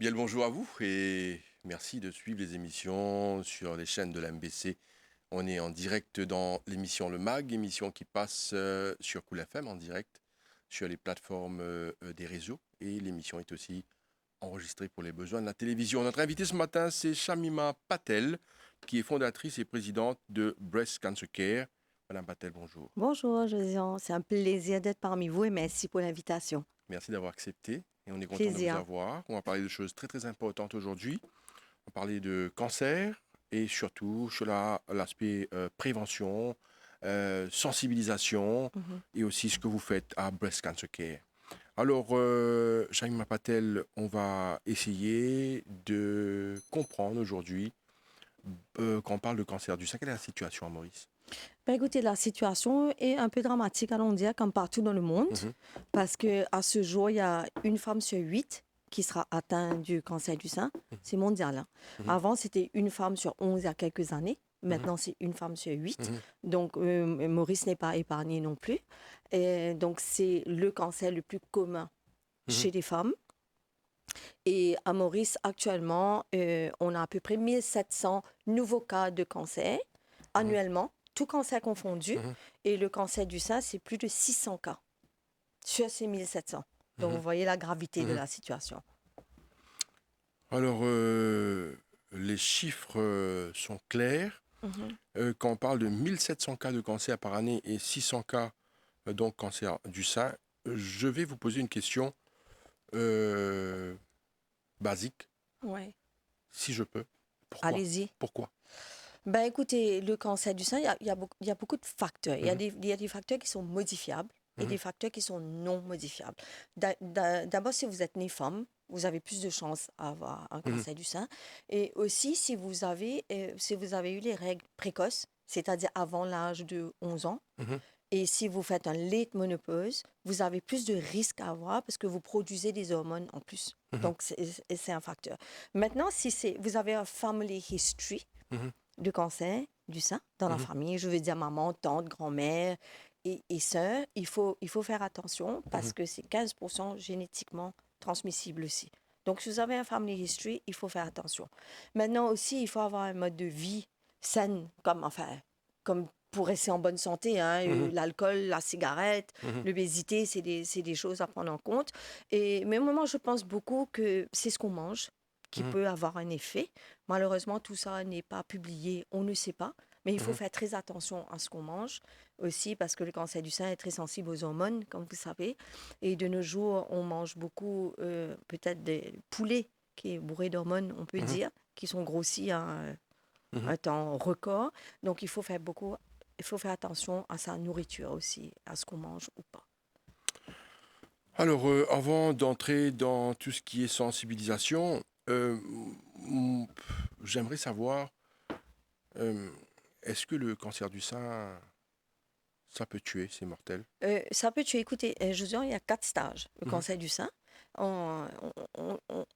Bien le bonjour à vous et merci de suivre les émissions sur les chaînes de la MBC. On est en direct dans l'émission Le Mag, émission qui passe sur Cool FM en direct sur les plateformes des réseaux et l'émission est aussi enregistrée pour les besoins de la télévision. Notre invitée ce matin, c'est Shamima Patel, qui est fondatrice et présidente de Breast Cancer Care. Madame Patel, bonjour. Bonjour, Josiane. C'est un plaisir d'être parmi vous et merci pour l'invitation. Merci d'avoir accepté et on est content de vous Plaisir. avoir. On va parler de choses très très importantes aujourd'hui. On va parler de cancer et surtout sur l'aspect prévention, sensibilisation Mhm. et aussi ce que vous faites à Breast Cancer Care. Alors, Shamima Patel, on va essayer de comprendre aujourd'hui quand on parle de cancer du sein, quelle est la situation à Maurice? Ben, écoutez, la situation est un peu dramatique, allons dire, comme partout dans le monde, Mhm, parce que à ce jour, il y a une femme sur 8 qui sera atteinte du cancer du sein. C'est mondial, hein. mhm, Avant, c'était une femme sur 11 il y a quelques années. mhm, Maintenant, c'est une femme sur 8. mhm, Donc, Maurice n'est pas épargné non plus. Et donc, c'est le cancer le plus commun mhm, chez les femmes. Et à Maurice, actuellement, on a à peu près 1700 nouveaux cas de cancer mhm, annuellement, tout cancer confondu. mhm, Et le cancer du sein, c'est plus de 600 cas sur ces 1700. Donc, mhm, vous voyez la gravité de mhm. la situation. Alors, les chiffres sont clairs. Mhm. Quand on parle de 1700 cas de cancer par année et 600 cas donc cancer du sein, je vais vous poser une question euh, basique, Ouais. si je peux. Pourquoi? Allez-y. Pourquoi? Ben, écoutez, le cancer du sein, il y a beaucoup de facteurs. Mhm, Il y a des facteurs qui sont modifiables et mhm, des facteurs qui sont non modifiables. D'abord, si vous êtes né femme, vous avez plus de chances à avoir un mhm, cancer du sein. Et aussi, si vous avez eu les règles précoces, c'est-à-dire avant l'âge de 11 ans, mhm, et si vous faites un late menopause, vous avez plus de risques à avoir parce que vous produisez des hormones en plus. mhm, Donc, c'est un facteur. Maintenant, si vous avez un family history, mhm, de cancer du sein dans la mhm, famille. Je veux dire maman, tante, grand-mère et sœur. Il faut faire attention mhm, parce que c'est 15% génétiquement transmissible aussi. Donc, si vous avez un family history, il faut faire attention. Maintenant aussi, il faut avoir un mode de vie sain, comme pour rester en bonne santé, hein. mhm, L'alcool, la cigarette, mhm, l'obésité, c'est des choses à prendre en compte. Mais moi, je pense beaucoup que c'est ce qu'on mange qui mhm, peut avoir un effet. Malheureusement, tout ça n'est pas publié, on ne sait pas. Mais il faut mhm. faire très attention à ce qu'on mange aussi parce que le cancer du sein est très sensible aux hormones, comme vous savez. Et de nos jours, on mange beaucoup peut-être des poulets qui est bourré d'hormones, on peut Mhm, dire, qui sont grossis à mhm. un temps record. Donc il faut faire attention à sa nourriture aussi, à ce qu'on mange ou pas. Alors, avant d'entrer dans tout ce qui est sensibilisation, m- j'aimerais savoir, euh, est-ce que le cancer du sein, ça peut tuer, c'est mortel? Ça peut tuer. Écoutez, je dis, il y a 4 stages. Le Mhm, cancer du sein, on, on, on-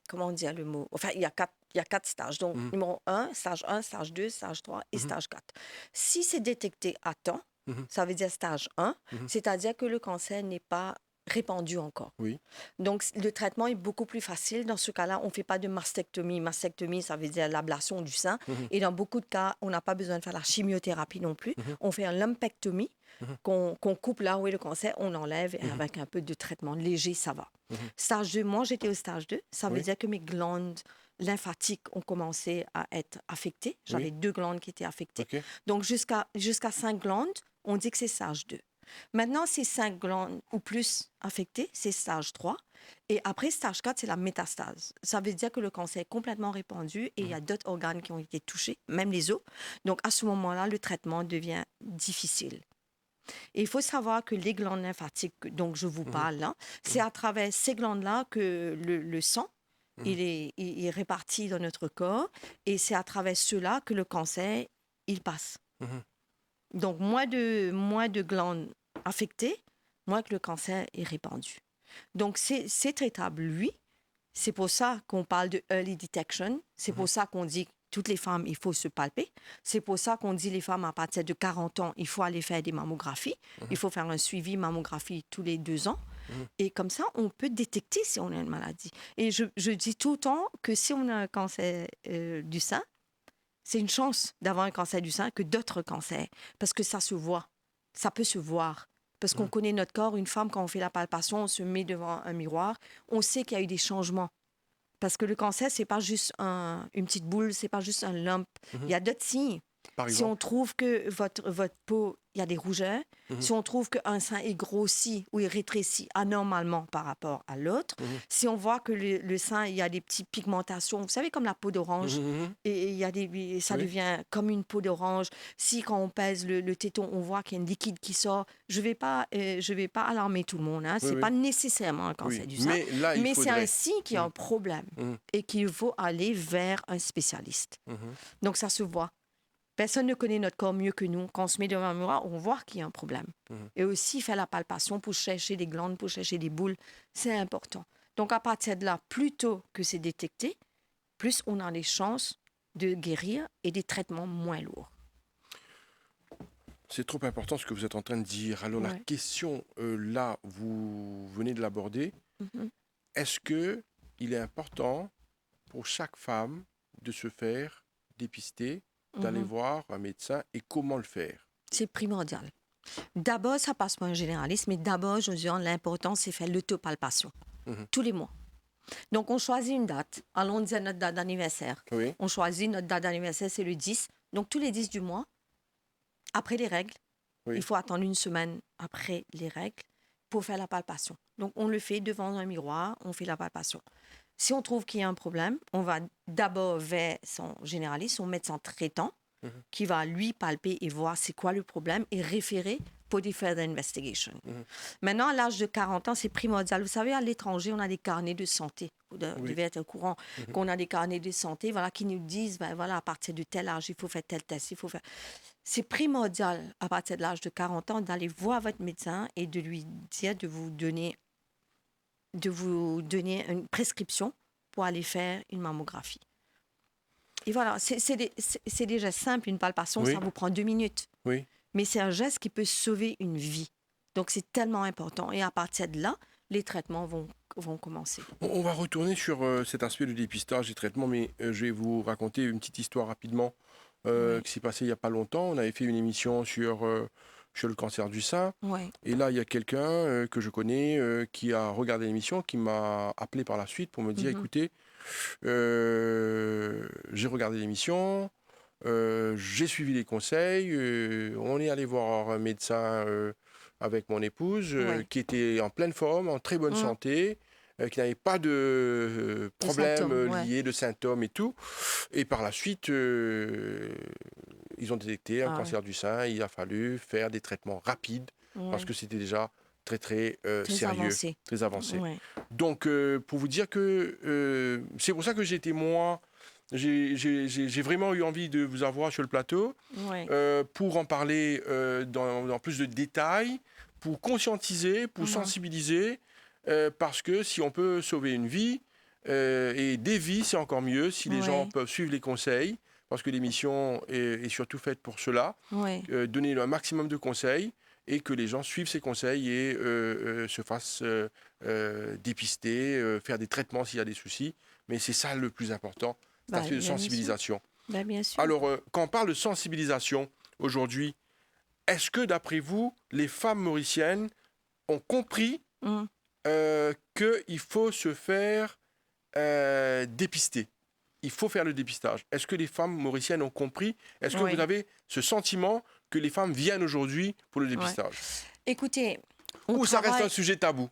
comment dire le mot? Enfin, il y a 4 stages. Donc, mhm, numéro un, stage 2, stage 3 et mhm, stage 4. Si c'est détecté à temps, mhm, ça veut dire stage 1, mhm. c'est-à-dire que le cancer n'est pas répandu encore. Oui. Donc, le traitement est beaucoup plus facile. Dans ce cas-là, on ne fait pas de mastectomie. Mastectomie, ça veut dire l'ablation du sein. Mhm, Et dans beaucoup de cas, on n'a pas besoin de faire la chimiothérapie non plus. mhm, On fait un lumpectomie, mhm, qu'on coupe là où est le cancer, on enlève et mhm, avec un peu de traitement léger, ça va. mhm. Stage 2, moi j'étais au stage 2. Ça veut Oui, dire que mes glandes lymphatiques ont commencé à être affectées. oui, J'avais 2 glandes qui étaient affectées. ok. Donc jusqu'à 5 glandes, on dit que c'est stage 2. Maintenant, ces 5 glandes ou plus affectées, c'est stage 3. Et après, stage 4, c'est la métastase. Ça veut dire que le cancer est complètement répandu et il y Mhm, a d'autres organes qui ont été touchés, même les os. Donc, à ce moment-là, le traitement devient difficile. Et il faut savoir que les glandes lymphatiques dont je vous mhm, parle là, c'est mhm, à travers ces glandes-là que le sang mhm, il est réparti dans notre corps et c'est à travers cela que le cancer, il passe. mhm, Donc, moins de glandes affectées, moins que le cancer est répandu. Donc, c'est traitable, oui. C'est pour ça qu'on parle de early detection. C'est mhm, pour ça qu'on dit toutes les femmes, il faut se palper. C'est pour ça qu'on dit les femmes à partir de 40 ans, il faut aller faire des mammographies. Il mhm, faut faire un suivi mammographie tous les 2 ans. Et comme ça, on peut détecter si on a une maladie. Et je dis tout le temps que si on a un cancer du sein, c'est une chance d'avoir un cancer du sein que d'autres cancers, parce que ça se voit, ça peut se voir. Parce qu'on connaît notre corps. Une femme, quand on fait la palpation, on se met devant un miroir, on sait qu'il y a eu des changements. Parce que le cancer, c'est pas juste une petite boule, c'est pas juste un lump. Il y a d'autres signes. Par Si on exemple. trouve que votre peau, il y a des rougeurs, si on trouve qu'un sein est grossi ou est rétréci anormalement par rapport à l'autre, si on voit que le sein, il y a des petites pigmentations, vous savez, comme la peau d'orange, et il y a ça Oui. devient comme une peau d'orange. Si quand on pèse le téton, on voit qu'il y a un liquide qui sort, je vais pas alarmer tout le monde. Hein. Oui, C'est oui. pas nécessairement un cancer Oui. du sein, Mais là, il mais c'est un faudrait. signe qu'il y a un problème et qu'il faut aller vers un spécialiste. Donc ça se voit. Personne ne connaît notre corps mieux que nous. Quand on se met devant un miroir, on voit qu'il y a un problème. Et aussi faire la palpation pour chercher des glandes, pour chercher des boules, c'est important. Donc à partir de là, plus tôt que c'est détecté, plus on a les chances de guérir et des traitements moins lourds. C'est trop important ce que vous êtes en train de dire. Alors la Ouais. question, là, vous venez de l'aborder. Mhm. Est-ce que il est important pour chaque femme de se faire dépister, d'aller voir un médecin et comment le faire? C'est primordial. D'abord, ça passe par un généraliste, mais d'abord, je dis, l'important, c'est faire l'autopalpation tous les mois. Donc, on choisit une date. Allons dire notre date d'anniversaire. Oui. On choisit notre date d'anniversaire, c'est le 10. Donc, tous les 10 du mois, après les règles, Oui. il faut attendre une semaine après les règles pour faire la palpation. Donc, on le fait devant un miroir, on fait la palpation. Si on trouve qu'il y a un problème, on va d'abord vers son généraliste, son médecin traitant, qui va lui palper et voir c'est quoi le problème et référer pour des further investigation. Maintenant, à l'âge de 40 ans, c'est primordial. Vous savez, à l'étranger, on a des carnets de santé. Vous devez être au courant qu'on a des carnets de santé qui nous disent, voilà, à partir de tel âge, il faut faire tel test, il faut faire... C'est primordial, à partir de l'âge de 40 ans, d'aller voir votre médecin et de lui dire de vous donner une prescription pour aller faire une mammographie. Et voilà, c'est déjà simple, une palpation, Oui. ça vous prend 2 minutes. Oui. Mais c'est un geste qui peut sauver une vie. Donc, c'est tellement important. Et à partir de là, les traitements vont commencer. On va retourner sur cet aspect de dépistage et traitement, mais je vais vous raconter une petite histoire rapidement qui s'est passée il n'y a pas longtemps. On avait fait une émission sur le cancer du sein. Ouais. Et là, il y a quelqu'un que je connais qui a regardé l'émission, qui m'a appelé par la suite pour me dire, écoutez, j'ai regardé l'émission, j'ai suivi les conseils, on est allé voir un médecin avec mon épouse qui était en pleine forme, en très bonne santé, qui n'avait pas de problème lié de symptômes et tout. Et par la suite, ils ont détecté un cancer du sein. Il a fallu faire des traitements rapides parce que c'était déjà très, très sérieux, avancé. très avancé. Ouais. Donc, pour vous dire que c'est pour ça que j'ai vraiment eu envie de vous avoir sur le plateau pour en parler dans plus de détails, pour conscientiser, pour sensibiliser, parce que si on peut sauver une vie, et des vies, c'est encore mieux si les gens peuvent suivre les conseils, parce que l'émission est surtout faite pour cela, donner un maximum de conseils, et que les gens suivent ces conseils et se fassent dépister, faire des traitements s'il y a des soucis. Mais c'est ça le plus important, c'est l'aspect de sensibilisation. Bien sûr. Alors, quand on parle de sensibilisation aujourd'hui, est-ce que d'après vous, les femmes mauriciennes ont compris qu'il faut se faire dépister? Il faut faire le dépistage. Est-ce que les femmes mauriciennes ont compris? Est-ce que vous avez ce sentiment que les femmes viennent aujourd'hui pour le dépistage? Écoutez, ou ça reste un sujet tabou?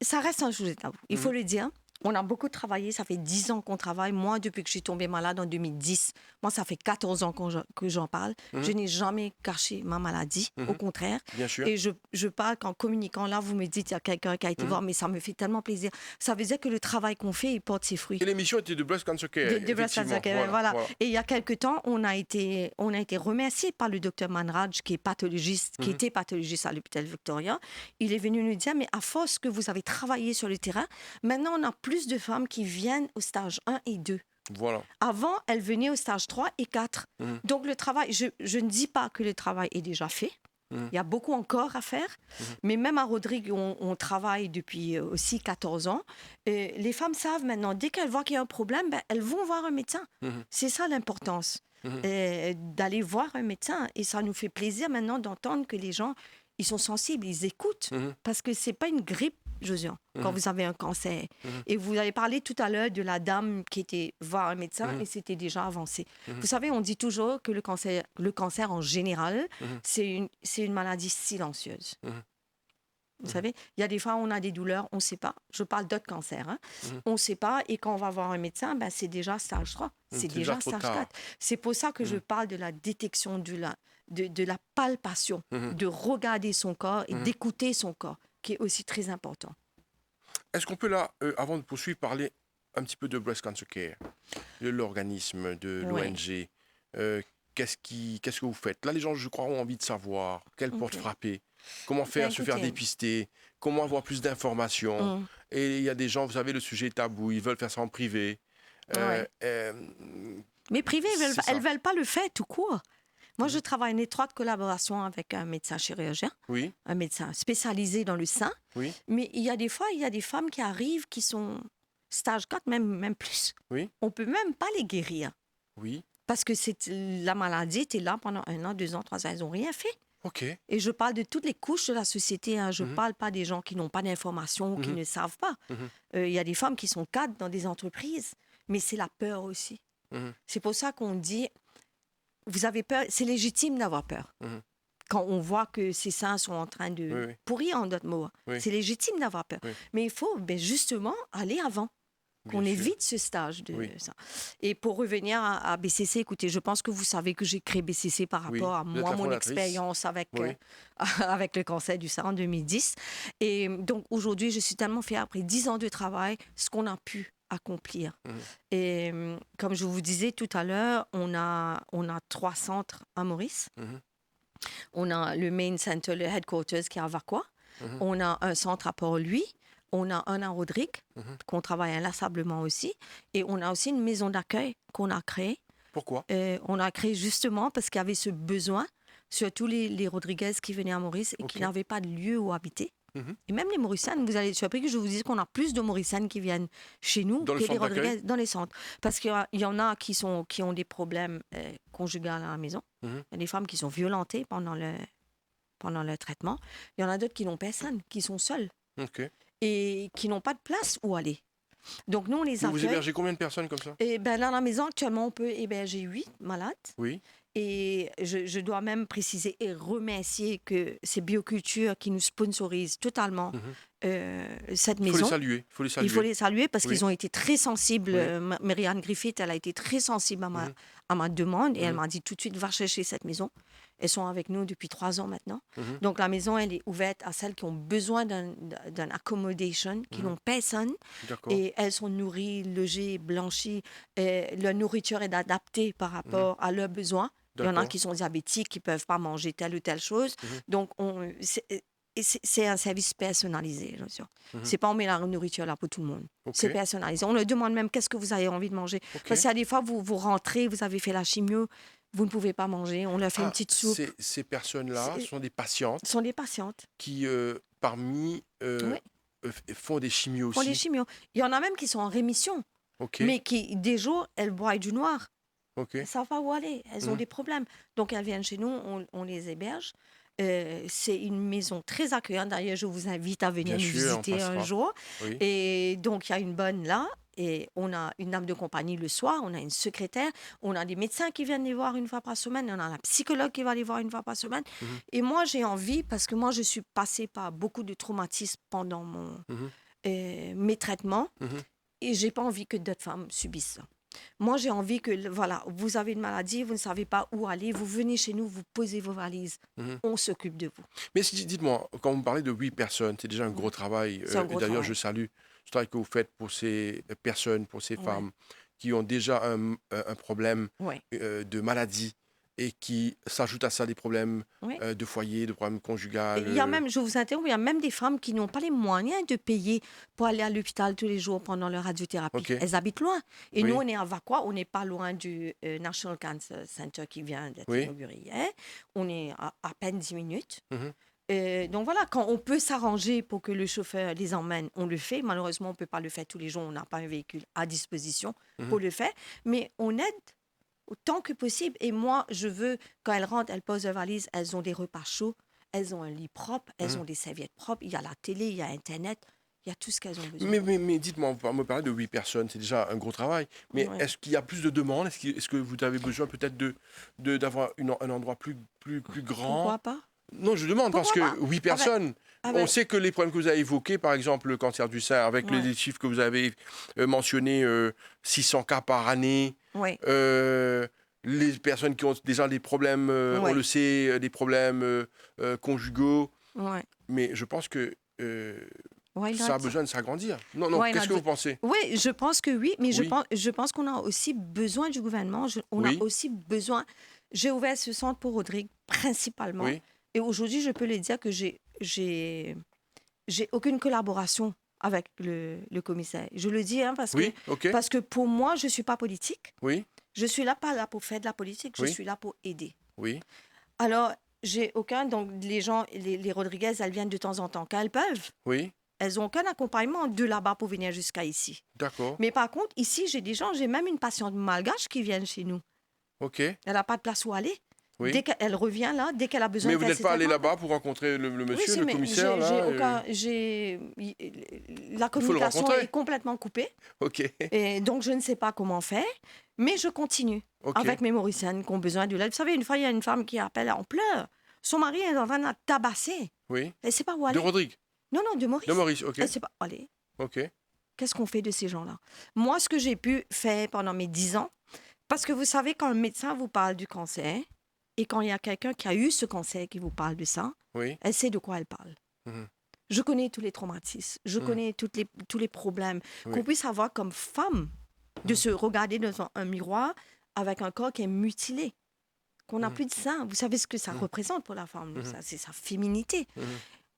Ça reste un sujet tabou, il faut le dire. On a beaucoup travaillé, ça fait 10 ans qu'on travaille. Moi, depuis que je suis tombée malade en 2010, moi, ça fait 14 ans que j'en parle. Je n'ai jamais caché ma maladie, au contraire. Bien sûr. Et je parle qu'en communiquant, là, vous me dites, il y a quelqu'un qui a été voir, mais ça me fait tellement plaisir. Ça veut dire que le travail qu'on fait, il porte ses fruits. Et l'émission était de Breast Cancer Care. De Breast Cancer Care, voilà. Et il y a quelques temps, on a été remercié par le docteur Manraj, qui est pathologiste, qui était pathologiste à l'hôpital Victoria. Il est venu nous dire, mais à force que vous avez travaillé sur le terrain, maintenant, on a plus de femmes qui viennent au stage 1 et 2. Voilà. Avant, elles venaient au stage 3 et 4. Donc, le travail, je ne dis pas que le travail est déjà fait. Mhm. Il y a beaucoup encore à faire. Mhm. Mais même à Rodrigue, on travaille depuis aussi 14 ans. Et les femmes savent maintenant, dès qu'elles voient qu'il y a un problème, ben, elles vont voir un médecin. Mhm. C'est ça l'importance, Mhm. d'aller voir un médecin. Et ça nous fait plaisir maintenant d'entendre que les gens, ils sont sensibles, ils écoutent. Mhm. Parce que c'est pas une grippe, Josiane, quand Mhm. vous avez un cancer. Mhm. Et vous avez parlé tout à l'heure de la dame qui était voir un médecin Mhm. et c'était déjà avancé. Mhm. Vous savez, on dit toujours que le cancer en général, Mhm. c'est une maladie silencieuse. Mhm. Vous Mhm. savez, il y a des fois, on a des douleurs, on ne sait pas. Je parle d'autres cancers. Hein. Mhm. On ne sait pas. Et quand on va voir un médecin, ben, c'est déjà stage 3. C'est C'est déjà déjà trop stage tard. 4. C'est pour ça que je Mhm. parle de la détection, de la palpation, Mhm. de regarder son corps et Mhm. d'écouter son corps, qui est aussi très important. Est-ce qu'on peut là, avant de poursuivre, parler un petit peu de Breast Cancer Care, de l'organisme, de Oui. l'ONG? Qu'est-ce que vous faites? Là, les gens, je crois, ont envie de savoir quelle porte Ok. frapper, comment faire, Ben, se faire écoutez, dépister, comment avoir plus d'informations. hum, Et il y a des gens, vous savez, le sujet est tabou, ils veulent faire ça en privé. Euh, ouais. euh, Mais privées, c'est elles ça. veulent pas le faire tout court. Moi, je Mhm. travaille en étroite collaboration avec un médecin chirurgien, Oui, un médecin spécialisé dans le sein. oui, Mais il y a des fois, il y a des femmes qui arrivent qui sont stage 4, même plus. oui, On peut même pas les guérir. oui. Parce que la maladie était là pendant 1 an, 2 ans, 3 ans. Ils n'ont rien fait. OK. Et je parle de toutes les couches de la société. Hein. Je ne Mhm. parle pas des gens qui n'ont pas d'informations, qui Mhm. ne savent pas. Mhm. Il y a des femmes qui sont cadres dans des entreprises. Mais c'est la peur aussi. Mhm. C'est pour ça qu'on dit, vous avez peur, c'est légitime d'avoir peur. Mhm. Quand on voit que ces seins sont en train de Oui, oui, pourrir, en d'autres mots, hein. oui, C'est légitime d'avoir peur. oui, Mais il faut justement aller avant, bien qu'on sûr. évite ce stage de Oui. ça. Et pour revenir à BCC, écoutez, je pense que vous savez que j'ai créé BCC par Oui, rapport à vous êtes moi, la mon fondatrice. expérience avec, Oui. avec le cancer du sein en 2010. Et donc aujourd'hui, je suis tellement fière, après 10 ans de travail, ce qu'on a pu accomplir. Mhm. Et comme je vous disais tout à l'heure, on a 3 centres à Maurice. Mhm. On a le main center, le headquarters qui est à Vacois. Mhm. On a un centre à Port-Louis. On a un à Rodrigue, Mhm. qu'on travaille inlassablement aussi. Et on a aussi une maison d'accueil qu'on a créée. Pourquoi? On a créé justement parce qu'il y avait ce besoin, surtout les Rodriguez qui venaient à Maurice et qui OK. n'avaient pas de lieu où habiter. Mhm. Et même les Mauriciennes, vous allez être surpris que je vous dise qu'on a plus de Mauriciennes qui viennent chez nous Dans le que les centre d'accueil? Rodriguez dans les centres. Parce qu'il y en a qui ont des problèmes conjugaux à la maison. Mhm. Il y a des femmes qui sont violentées pendant le traitement. Il y en a d'autres qui n'ont personne, qui sont seules OK. et qui n'ont pas de place où aller. Donc nous, on les Vous accueille. hébergez combien de personnes comme ça? Et ben, dans la maison, actuellement, on peut héberger 8 malades. Oui. Et je dois même préciser et remercier que c'est Bioculture qui nous sponsorise totalement cette Il faut les maison. saluer. Il faut les saluer. Il faut les saluer parce Oui. qu'ils ont été très sensibles. Oui. Marianne Griffith, elle a été très sensible Mhm. à ma demande et elle Mhm. m'a dit tout de suite, va chercher cette maison. Elles sont avec nous depuis 3 ans maintenant. Mhm. Donc la maison, elle est ouverte à celles qui ont besoin d'un accommodation, qui n'ont personne. D'accord. Et elles sont nourries, logées, blanchies. Et leur nourriture est adaptée par rapport à leurs besoins. Il y en a D'accord. qui sont diabétiques, qui ne peuvent pas manger telle ou telle chose. Mhm. Donc, c'est un service personnalisé, bien sûr. Mhm. C'est pas on met la nourriture là pour tout le monde. OK. C'est personnalisé. On leur demande même qu'est-ce que vous avez envie de manger. OK. Parce qu'il y a des fois, vous rentrez, vous avez fait la chimio, vous ne pouvez pas manger. On leur fait une petite soupe. Ces personnes-là C'est- sont des patientes Ce sont des patientes. qui, parmi, Oui. font des chimios Font aussi. des chimios. Il y en a même qui sont en rémission, OK. mais qui, des jours, elles boivent du noir. OK. Elles ne savent pas où aller. Elles ont Mhm. des problèmes. Donc, elles viennent chez nous, on les héberge. C'est une maison très accueillante. D'ailleurs, je vous invite à venir Bien nous sûr, on visiter un passera. jour. Oui. Et donc, il y a une bonne là. Et on a une dame de compagnie le soir, on a une secrétaire, on a des médecins qui viennent les voir une fois par semaine, on a un psychologue qui va les voir une fois par semaine. Mhm. Et moi, j'ai envie, parce que moi, je suis passée par beaucoup de traumatismes pendant Mhm. mes traitements, Mhm. et j'ai pas envie que d'autres femmes subissent ça. Moi, j'ai envie que, voilà, vous avez une maladie, vous ne savez pas où aller, vous venez chez nous, vous posez vos valises, Mhm. on s'occupe de vous. Mais dites-moi, quand vous parlez de 8 personnes, c'est déjà un gros travail. C'est un gros et d'ailleurs, travail. je salue le travail que vous faites pour ces personnes, pour ces Ouais. femmes qui ont déjà un problème Ouais. de maladie et qui s'ajoutent à ça des problèmes Oui. de foyer, de problèmes conjugaux. Il y a même, je vous interromps, il y a même des femmes qui n'ont pas les moyens de payer pour aller à l'hôpital tous les jours pendant leur radiothérapie. OK. Elles habitent loin. Et Oui. nous, on est à Vaqua, on n'est pas loin du National Cancer Center qui vient d'être Oui. inauguré hier. On est à peine 10 minutes. Mhm. Donc voilà, quand on peut s'arranger pour que le chauffeur les emmène, on le fait. Malheureusement, on ne peut pas le faire tous les jours. On n'a pas un véhicule à disposition pour le faire. Mais on aide autant que possible. Et moi, je veux, quand elles rentrent, elles posent leur valise, elles ont des repas chauds, elles ont un lit propre, elles ont des serviettes propres, il y a la télé, il y a Internet, il y a tout ce qu'elles ont besoin. Mais dites-moi, on me parler de 8 personnes, c'est déjà un gros travail. Mais Ouais. est-ce qu'il y a plus de demandes? Est-ce que vous avez besoin peut-être d'avoir un endroit plus grand? Pourquoi pas? Non, je demande parce Pourquoi que pas? 8 personnes, Avec- on sait que les problèmes que vous avez évoqués, par exemple le cancer du sein, avec Ouais. les chiffres que vous avez mentionnés, 600 cas par année, Oui, les personnes qui ont déjà des problèmes, on Ouais. le sait, des problèmes conjugaux, oui. mais je pense que Why ça a not? besoin de s'agrandir. Non, Why qu'est-ce not? que vous pensez? Oui, je pense que oui, mais Oui. je pense qu'on a aussi besoin du gouvernement. On Oui. a aussi besoin. J'ai ouvert ce centre pour Rodrigue principalement. Oui, Et aujourd'hui, je peux le dire que j'ai aucune collaboration avec le commissaire. Je le dis oui, ok, parce que pour moi, je ne suis pas politique. oui, Je suis là pas là pour faire de la politique, je Oui. suis là pour aider. oui, Alors, j'ai aucun. Donc, les gens, les Rodriguez, elles viennent de temps en temps quand elles peuvent. oui, Elles n'ont aucun accompagnement de là-bas pour venir jusqu'à ici. d'accord, Mais par contre, ici, j'ai des gens, j'ai même une patiente malgache qui vient chez nous. ok, Elle n'a pas de place où aller. oui. Dès qu'elle revient là, dès qu'elle a besoin Mais de vous n'êtes pas allé là-bas pour rencontrer le monsieur, Oui, si, le mais commissaire, là la communication rencontrer. est complètement coupée. Ok, Et donc, je ne sais pas comment faire, mais je continue ok, avec mes Mauriciennes qui ont besoin de l'aide. Vous savez, une fois, il y a une femme qui appelle en pleurs. Son mari est en train de la tabasser. oui. Elle ne sait pas où De aller. Rodrigue, Non, non, de Maurice. de Maurice, ok, Elle ne sait pas où aller. ok, Qu'est-ce qu'on fait de ces gens-là? Moi, ce que j'ai pu faire pendant mes 10 ans, parce que vous savez, quand un médecin vous parle du cancer, et quand il y a quelqu'un qui a eu ce cancer qui vous parle de ça, oui, elle sait de quoi elle parle. Mhm. Je connais tous les traumatismes, je connais tous les problèmes. Oui. Qu'on puisse avoir comme femme, de se regarder dans un miroir avec un corps qui est mutilé, qu'on n'a plus de sein. Vous savez ce que ça représente pour la femme, ça, c'est sa féminité.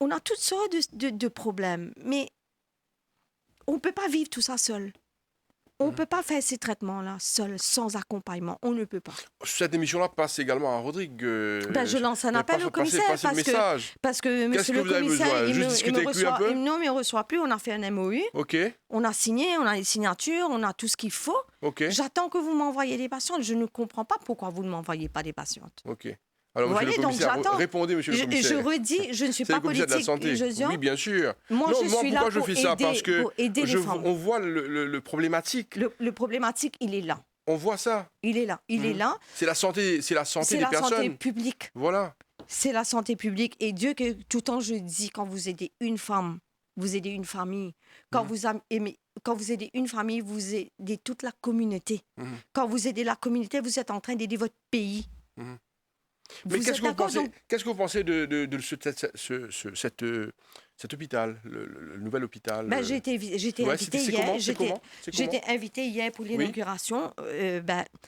On a toutes sortes de problèmes, mais on ne peut pas vivre tout ça seul. On ne peut pas faire ces traitements-là seul, sans accompagnement. On ne peut pas. Cette émission-là passe également à Rodrigue. Je lance un appel au commissaire Passez le message. parce que Qu'est-ce monsieur que le vous avez commissaire, besoin? il Juste me discuter avec lui un reçoit, peu? non, mais il ne me reçoit plus. On a fait un MOU, Ok, on a signé, on a les signatures, on a tout ce qu'il faut. ok, J'attends que vous m'envoyiez des patientes. Je ne comprends pas pourquoi vous ne m'envoyez pas des patientes. ok. Alors, Vous monsieur le voyez, donc commissaire, j'attends. répondez, monsieur le Je commissaire. redis, je ne suis C'est pas le commissaire de la politique. santé. Josiane. Oui, bien sûr. Moi, Non, je suis là pourquoi je pour fais ça? aider, Parce que pour aider les femmes. on voit le problématique. Le problématique, il est là. On voit ça. Il est là. Il est là. C'est la santé C'est des la santé personnes. publique. Voilà. C'est la santé publique. Et Dieu, que tout le temps, je dis, quand vous aidez une femme, vous aidez une famille. Quand vous aidez une famille, vous aidez toute la communauté. Quand vous aidez la communauté, vous êtes en train d'aider votre pays. Mais qu'est-ce êtes que vous d'accord, pensez, donc- qu'est-ce que vous pensez de cet hôpital, le nouvel hôpital J'ai été ouais, invitée c'est hier. comment? C'est J'étais comment? j'étais invitée hier pour l'inauguration.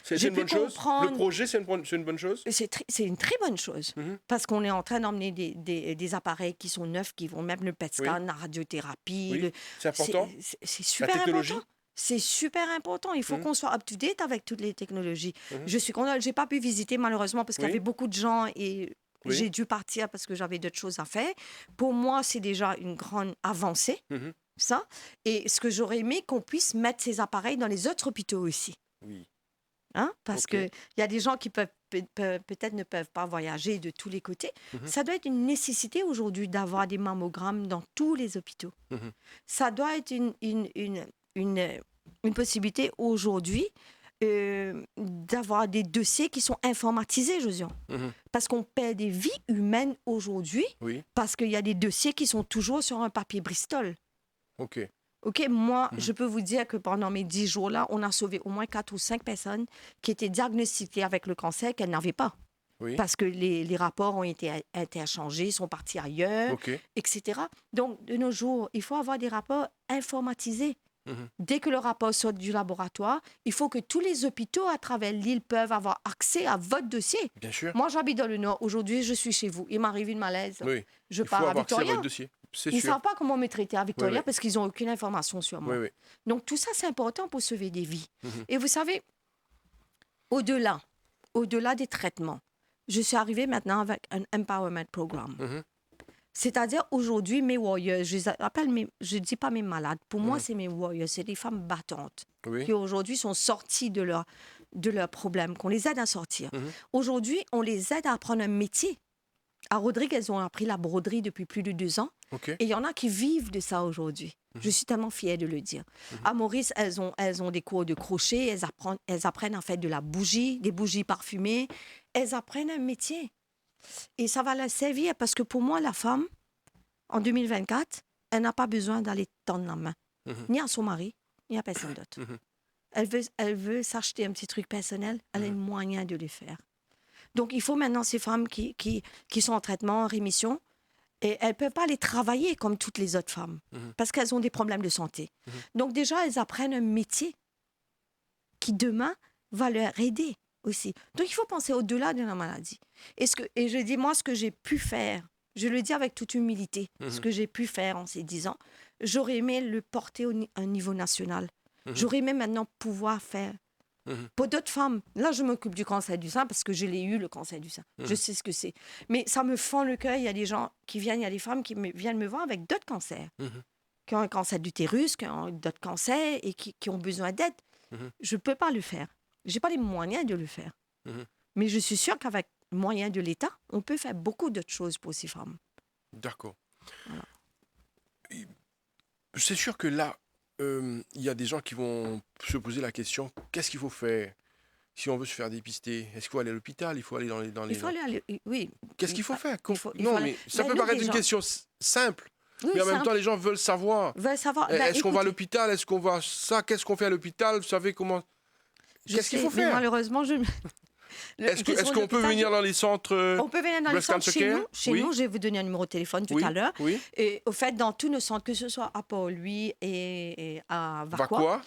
C'est j'ai une pu bonne chose? comprendre- Le projet, c'est une bonne chose? C'est une très bonne chose parce qu'on est en train d'emmener des appareils qui sont neufs, qui vont même le PET scan, la radiothérapie. Oui, c'est important. C'est super technologie? important. C'est super important. Il faut qu'on soit up-to-date avec toutes les technologies. Je suis contente. Je n'ai pas pu visiter malheureusement parce qu'il y avait beaucoup de gens et Oui. j'ai dû partir parce que j'avais d'autres choses à faire. Pour moi, c'est déjà une grande avancée, ça. Et ce que j'aurais aimé, qu'on puisse mettre ces appareils dans les autres hôpitaux aussi. Oui. Parce Ok. qu'il y a des gens qui peut-être ne peuvent pas voyager de tous les côtés. Ça doit être une nécessité aujourd'hui d'avoir des mammogrammes dans tous les hôpitaux. Ça doit être une possibilité aujourd'hui d'avoir des dossiers qui sont informatisés, Josiane. Parce qu'on perd des vies humaines aujourd'hui Oui. parce qu'il y a des dossiers qui sont toujours sur un papier Bristol. Ok. OK, moi, je peux vous dire que pendant mes 10 jours-là, on a sauvé au moins 4 ou 5 personnes qui étaient diagnostiquées avec le cancer qu'elles n'avaient pas. Oui. Parce que les rapports ont été interchangés, sont partis ailleurs, Ok. etc. Donc, de nos jours, il faut avoir des rapports informatisés. Mhm. Dès que le rapport sort du laboratoire, il faut que tous les hôpitaux à travers l'île peuvent avoir accès à votre dossier. Bien sûr. Moi, j'habite dans le Nord. Aujourd'hui, je suis chez vous. Il m'arrive une malaise. Oui. Je Il faut pars à avoir accès à Victoria. votre dossier. C'est Ils ne sûr. savent pas comment me traiter à Victoria oui. parce qu'ils n'ont aucune information sur moi. Oui, oui. Donc, tout ça, c'est important pour sauver des vies. Mhm. Et vous savez, au-delà des traitements, je suis arrivée maintenant avec un empowerment programme. Mhm. C'est-à-dire, aujourd'hui, mes warriors, je les appelle je ne dis pas mes malades, pour moi, Mhm. c'est mes warriors, c'est des femmes battantes Oui. qui aujourd'hui sont sorties de leurs problèmes, qu'on les aide à sortir. Mhm. Aujourd'hui, on les aide à apprendre un métier. À Rodrigue, elles ont appris la broderie depuis plus de 2 ans. OK. Et il y en a qui vivent de ça aujourd'hui. Je suis tellement fière de le dire. À Maurice, elles ont des cours de crochet, elles apprennent à faire de la bougie, des bougies parfumées. Elles apprennent un métier. Et ça va la servir parce que pour moi, la femme, en 2024, elle n'a pas besoin d'aller tendre la main, Mhm. ni à son mari, ni à personne d'autre. Mhm. Elle veut s'acheter un petit truc personnel, elle a les moyens de le faire. Donc, il faut maintenant ces femmes qui sont en traitement, en rémission, et elles ne peuvent pas aller travailler comme toutes les autres femmes Mhm. parce qu'elles ont des problèmes de santé. Donc, déjà, elles apprennent un métier qui, demain, va leur aider aussi. Donc, il faut penser au-delà de la maladie. Et je dis, moi, ce que j'ai pu faire, je le dis avec toute humilité, ce que j'ai pu faire en ces 10 ans, j'aurais aimé le porter à un niveau national. J'aurais aimé maintenant pouvoir faire. Pour d'autres femmes, là, je m'occupe du cancer du sein parce que je l'ai eu, le cancer du sein. Je sais ce que c'est. Mais ça me fend le cœur. Il y a des gens qui viennent, il y a des femmes qui viennent me voir avec d'autres cancers, qui ont un cancer d'utérus, qui ont d'autres cancers et qui ont besoin d'aide. Je ne peux pas le faire. Je n'ai pas les moyens de le faire. Mais je suis sûre qu'avec les moyens de l'État, on peut faire beaucoup d'autres choses pour ces femmes. D'accord. Voilà. C'est sûr que là, il y a des gens qui vont se poser la question, qu'est-ce qu'il faut faire si on veut se faire dépister? Est-ce qu'il faut aller à l'hôpital? Il faut aller dans les... Il faut aller oui. Qu'est-ce qu'il faut faire? il faut Non, aller- mais ça Ben, peut nous, paraître les une gens- question simple. Oui, Mais en même simple. temps, les gens veulent savoir. Veulent savoir. Est-ce qu'on va à Écoutez, l'hôpital? Est-ce qu'on va ça? Qu'est-ce qu'on fait à l'hôpital? Vous savez comment... je Qu'est-ce qu'il sais, faut mais faire? malheureusement, Est-ce qu'on peut venir dans les centres On peut venir dans les Breast centres Cancer chez Care? nous. Chez Oui. nous, je vais vous donner un numéro de téléphone tout Oui, à l'heure. oui. Et au fait, dans tous nos centres, que ce soit à Port-Louis et à Va Vacquois, quoi?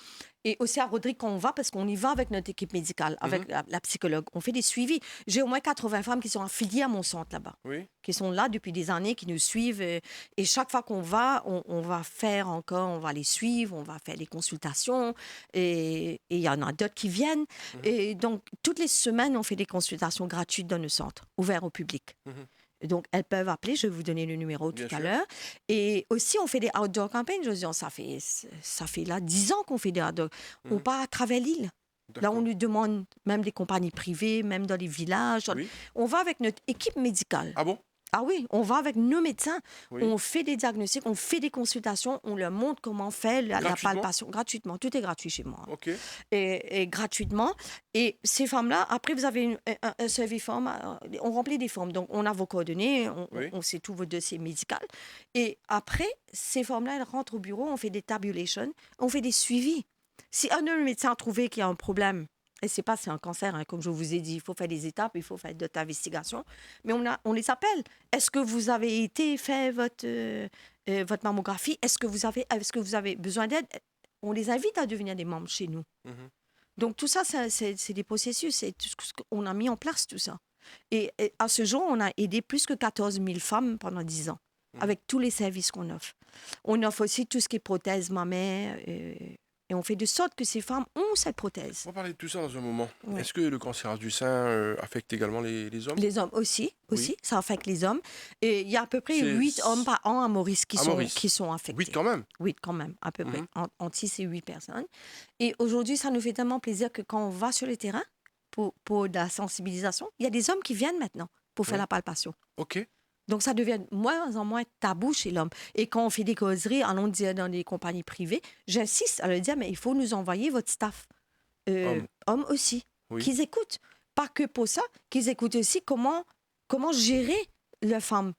et aussi à Rodrigue, quand on va, parce qu'on y va avec notre équipe médicale, avec la psychologue. On fait des suivis. J'ai au moins 80 femmes qui sont affiliées à mon centre là-bas, Oui. qui sont là depuis des années, qui nous suivent. Et chaque fois qu'on va, on va faire encore, on va les suivre, on va faire des consultations. Et il y en a d'autres qui viennent. Et donc, toutes les semaines, on fait des consultations gratuites dans le centre, ouverts au public. Et donc, elles peuvent appeler, je vais vous donner le numéro Bien tout à sûr. l'heure. Et aussi, on fait des outdoor campaigns. Je veux dire, ça fait là 10 ans qu'on fait des outdoor. On part à travers l'île. Là, D'accord. on nous demande même des compagnies privées, même dans les villages. Oui. On va avec notre équipe médicale. Ah bon? Ah oui, on va avec nos médecins. Oui. On fait des diagnostics, on fait des consultations, on leur montre comment faire la Gratuitement? palpation. Gratuitement. Tout est gratuit chez moi. OK. Et gratuitement. Et ces femmes-là, après, vous avez un survey form. On remplit des formes. Donc, on a vos coordonnées, Oui. on sait tous vos dossiers médicaux. Et après, ces formes-là, elles rentrent au bureau, on fait des tabulations, on fait des suivis. Si un de nos médecins a trouvé qu'il y a un problème, et c'est pas c'est un cancer, hein, comme je vous ai dit, il faut faire des étapes, il faut faire d'autres investigations, mais on les appelle. Est-ce que vous avez été fait votre mammographie? Est-ce que vous avez besoin d'aide? On les invite à devenir des membres chez nous. Donc tout ça, c'est des processus, c'est tout ce qu'on a mis en place, tout ça. Et à ce jour, on a aidé plus que 14 000 femmes pendant 10 ans, avec tous les services qu'on offre. On offre aussi tout ce qui est prothèse mammaire, et on fait de sorte que ces femmes ont cette prothèse. On va parler de tout ça dans un moment. Ouais. Est-ce que le cancer du sein affecte également les hommes? Les hommes aussi, Oui. ça affecte les hommes. Et il y a à peu près C'est- 8 hommes par an à Maurice qui sont affectés. 8 quand même. 8 quand même, à peu près. Entre 6 et 8 personnes. Et aujourd'hui, ça nous fait tellement plaisir que quand on va sur le terrain pour de la sensibilisation, il y a des hommes qui viennent maintenant pour faire la palpation. OK. Donc, ça devient de moins en moins tabou chez l'homme. Et quand on fait des causeries, allons dire dans des compagnies privées, j'insiste à leur dire, mais il faut nous envoyer votre staff. Hommes aussi, Oui. qu'ils écoutent. Pas que pour ça, qu'ils écoutent aussi comment gérer les femmes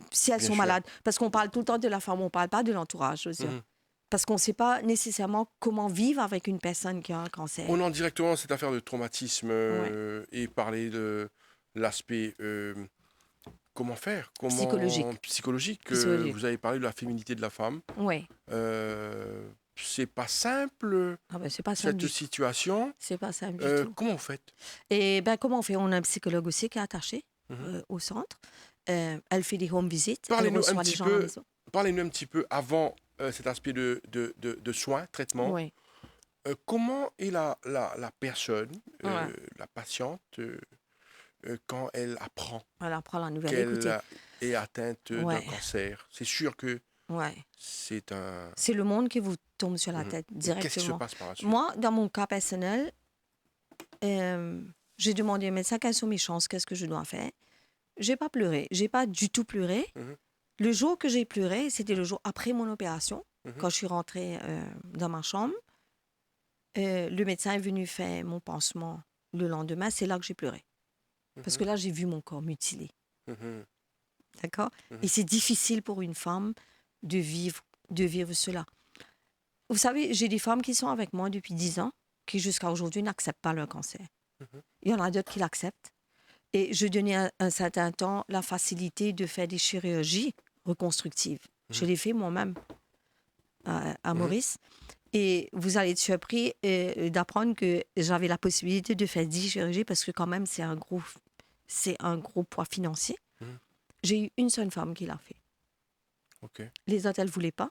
si elles Bien sont sûr. malades. Parce qu'on parle tout le temps de la femme, on ne parle pas de l'entourage. Je veux dire. Parce qu'on ne sait pas nécessairement comment vivre avec une personne qui a un cancer. On entre directement dans cette affaire de traumatisme et parler de l'aspect comment faire, Psychologique. psychologique. Psychologique. Vous avez parlé de la féminité de la femme. Oui. c'est pas simple, Ah ben, c'est pas simple cette du tout. situation. C'est pas simple du tout. Comment vous faites? Et ben, comment on fait? On a un psychologue aussi qui est attaché Mhm. au centre. Elle fait des home visits. Elle Parlez-nous un reçoit les petit gens à la peu, maison. parlez-nous un petit peu avant cet aspect de soins, traitement. Oui. Comment est la personne, Ouais. la patiente, quand elle apprend Elle apprend la nouvelle. qu'elle Écoutez, est atteinte d'un ouais, cancer? C'est sûr que ouais. c'est un... C'est le monde qui vous tombe sur la Mhm. tête Et qu'est-ce qui se directement. passe par la suite? Moi, dans mon cas personnel, j'ai demandé au médecin quelles sont mes chances, qu'est-ce que je dois faire. J'ai pas pleuré, j'ai pas du tout pleuré. Mhm. Le jour que j'ai pleuré, c'était le jour après mon opération, Mhm. quand je suis rentrée dans ma chambre. Le médecin est venu faire mon pansement le lendemain, c'est là que j'ai pleuré. Parce que Mhm. là, j'ai vu mon corps mutilé. Mhm. D'accord? Mhm. Et c'est difficile pour une femme de vivre cela. Vous savez, j'ai des femmes qui sont avec moi depuis 10 ans, qui jusqu'à aujourd'hui n'acceptent pas leur cancer. Mhm. Il y en a d'autres qui l'acceptent. Et je donnais un certain temps la facilité de faire des chirurgies reconstructives. Je Mhm. l'ai fait moi-même à Mhm. Maurice. Et vous allez être surpris d'apprendre que j'avais la possibilité de faire 10 chirurgies parce que quand même, c'est un gros poids financier. Mhm. J'ai eu une seule femme qui l'a fait. Ok. Les autres, elles ne voulaient pas.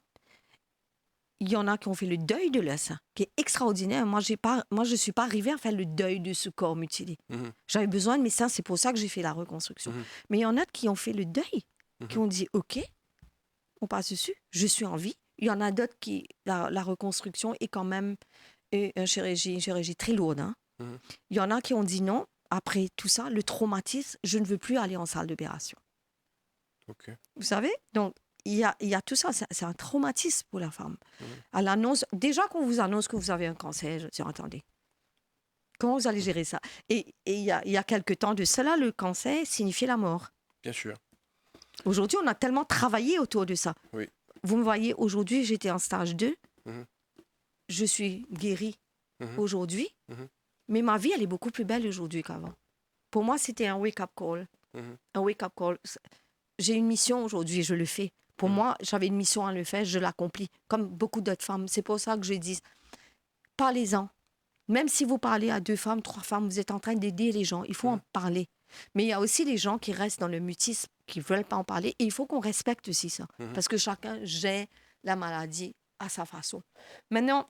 Il y en a qui ont fait le deuil de leur sein, qui est extraordinaire. Moi, je ne suis pas arrivée à faire le deuil de ce corps mutilé. Mhm. J'avais besoin de mes seins, c'est pour ça que j'ai fait la reconstruction. Mhm. Mais il y en a qui ont fait le deuil, qui Mhm. ont dit, OK, on passe dessus, je suis en vie. Il y en a d'autres qui, la reconstruction est quand même une chirurgie très lourde. Hein. Mhm. Il y en a qui ont dit non, après tout ça, le traumatisme, je ne veux plus aller en salle d'opération. Ok. Vous savez? Donc, il y a tout ça, c'est un traumatisme pour la femme. Mhm. À l'annonce, déjà qu'on vous annonce que vous avez un cancer, je dis, attendez, comment vous allez gérer ça? Et il y a quelque temps de cela, le cancer signifiait la mort. Bien sûr. Aujourd'hui, on a tellement travaillé autour de ça. Oui. Vous me voyez, aujourd'hui, j'étais en stage 2. Mhm. Je suis guérie Mhm. aujourd'hui, Mhm. mais ma vie, elle est beaucoup plus belle aujourd'hui qu'avant. Pour moi, c'était un wake-up call. Mhm. Un wake-up call. J'ai une mission aujourd'hui, je le fais. Pour Mhm. moi, j'avais une mission à le faire, je l'accomplis, comme beaucoup d'autres femmes. C'est pour ça que je dis, parlez-en. Même si vous parlez à 2 femmes, 3 femmes, vous êtes en train d'aider les gens. Il faut en parler. Mais il y a aussi les gens qui restent dans le mutisme, qui ne veulent pas en parler. Et il faut qu'on respecte aussi ça. Mhm. Parce que chacun gère la maladie à sa façon. Maintenant,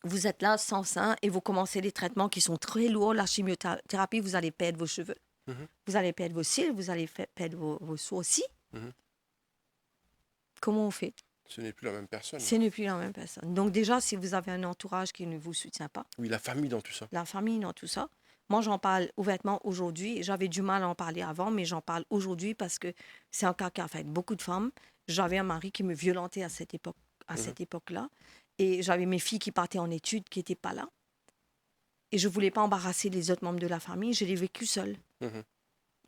vous êtes là sans sein et vous commencez les traitements qui sont très lourds. La chimiothérapie, vous allez perdre vos cheveux. Mhm. Vous allez perdre vos cils, vous allez perdre vos sourcils. Mhm. Comment on fait? Ce n'est plus la même personne. Ce n'est plus la même personne. Donc déjà, si vous avez un entourage qui ne vous soutient pas, Oui, la famille dans tout ça. la famille dans tout ça, moi j'en parle ouvertement aujourd'hui. J'avais du mal à en parler avant, mais j'en parle aujourd'hui parce que c'est un cas qui affecte beaucoup de femmes. J'avais un mari qui me violentait à cette époque-là. Et j'avais mes filles qui partaient en études, qui n'étaient pas là. Et je ne voulais pas embarrasser les autres membres de la famille. Je l'ai vécu seule. Mhm.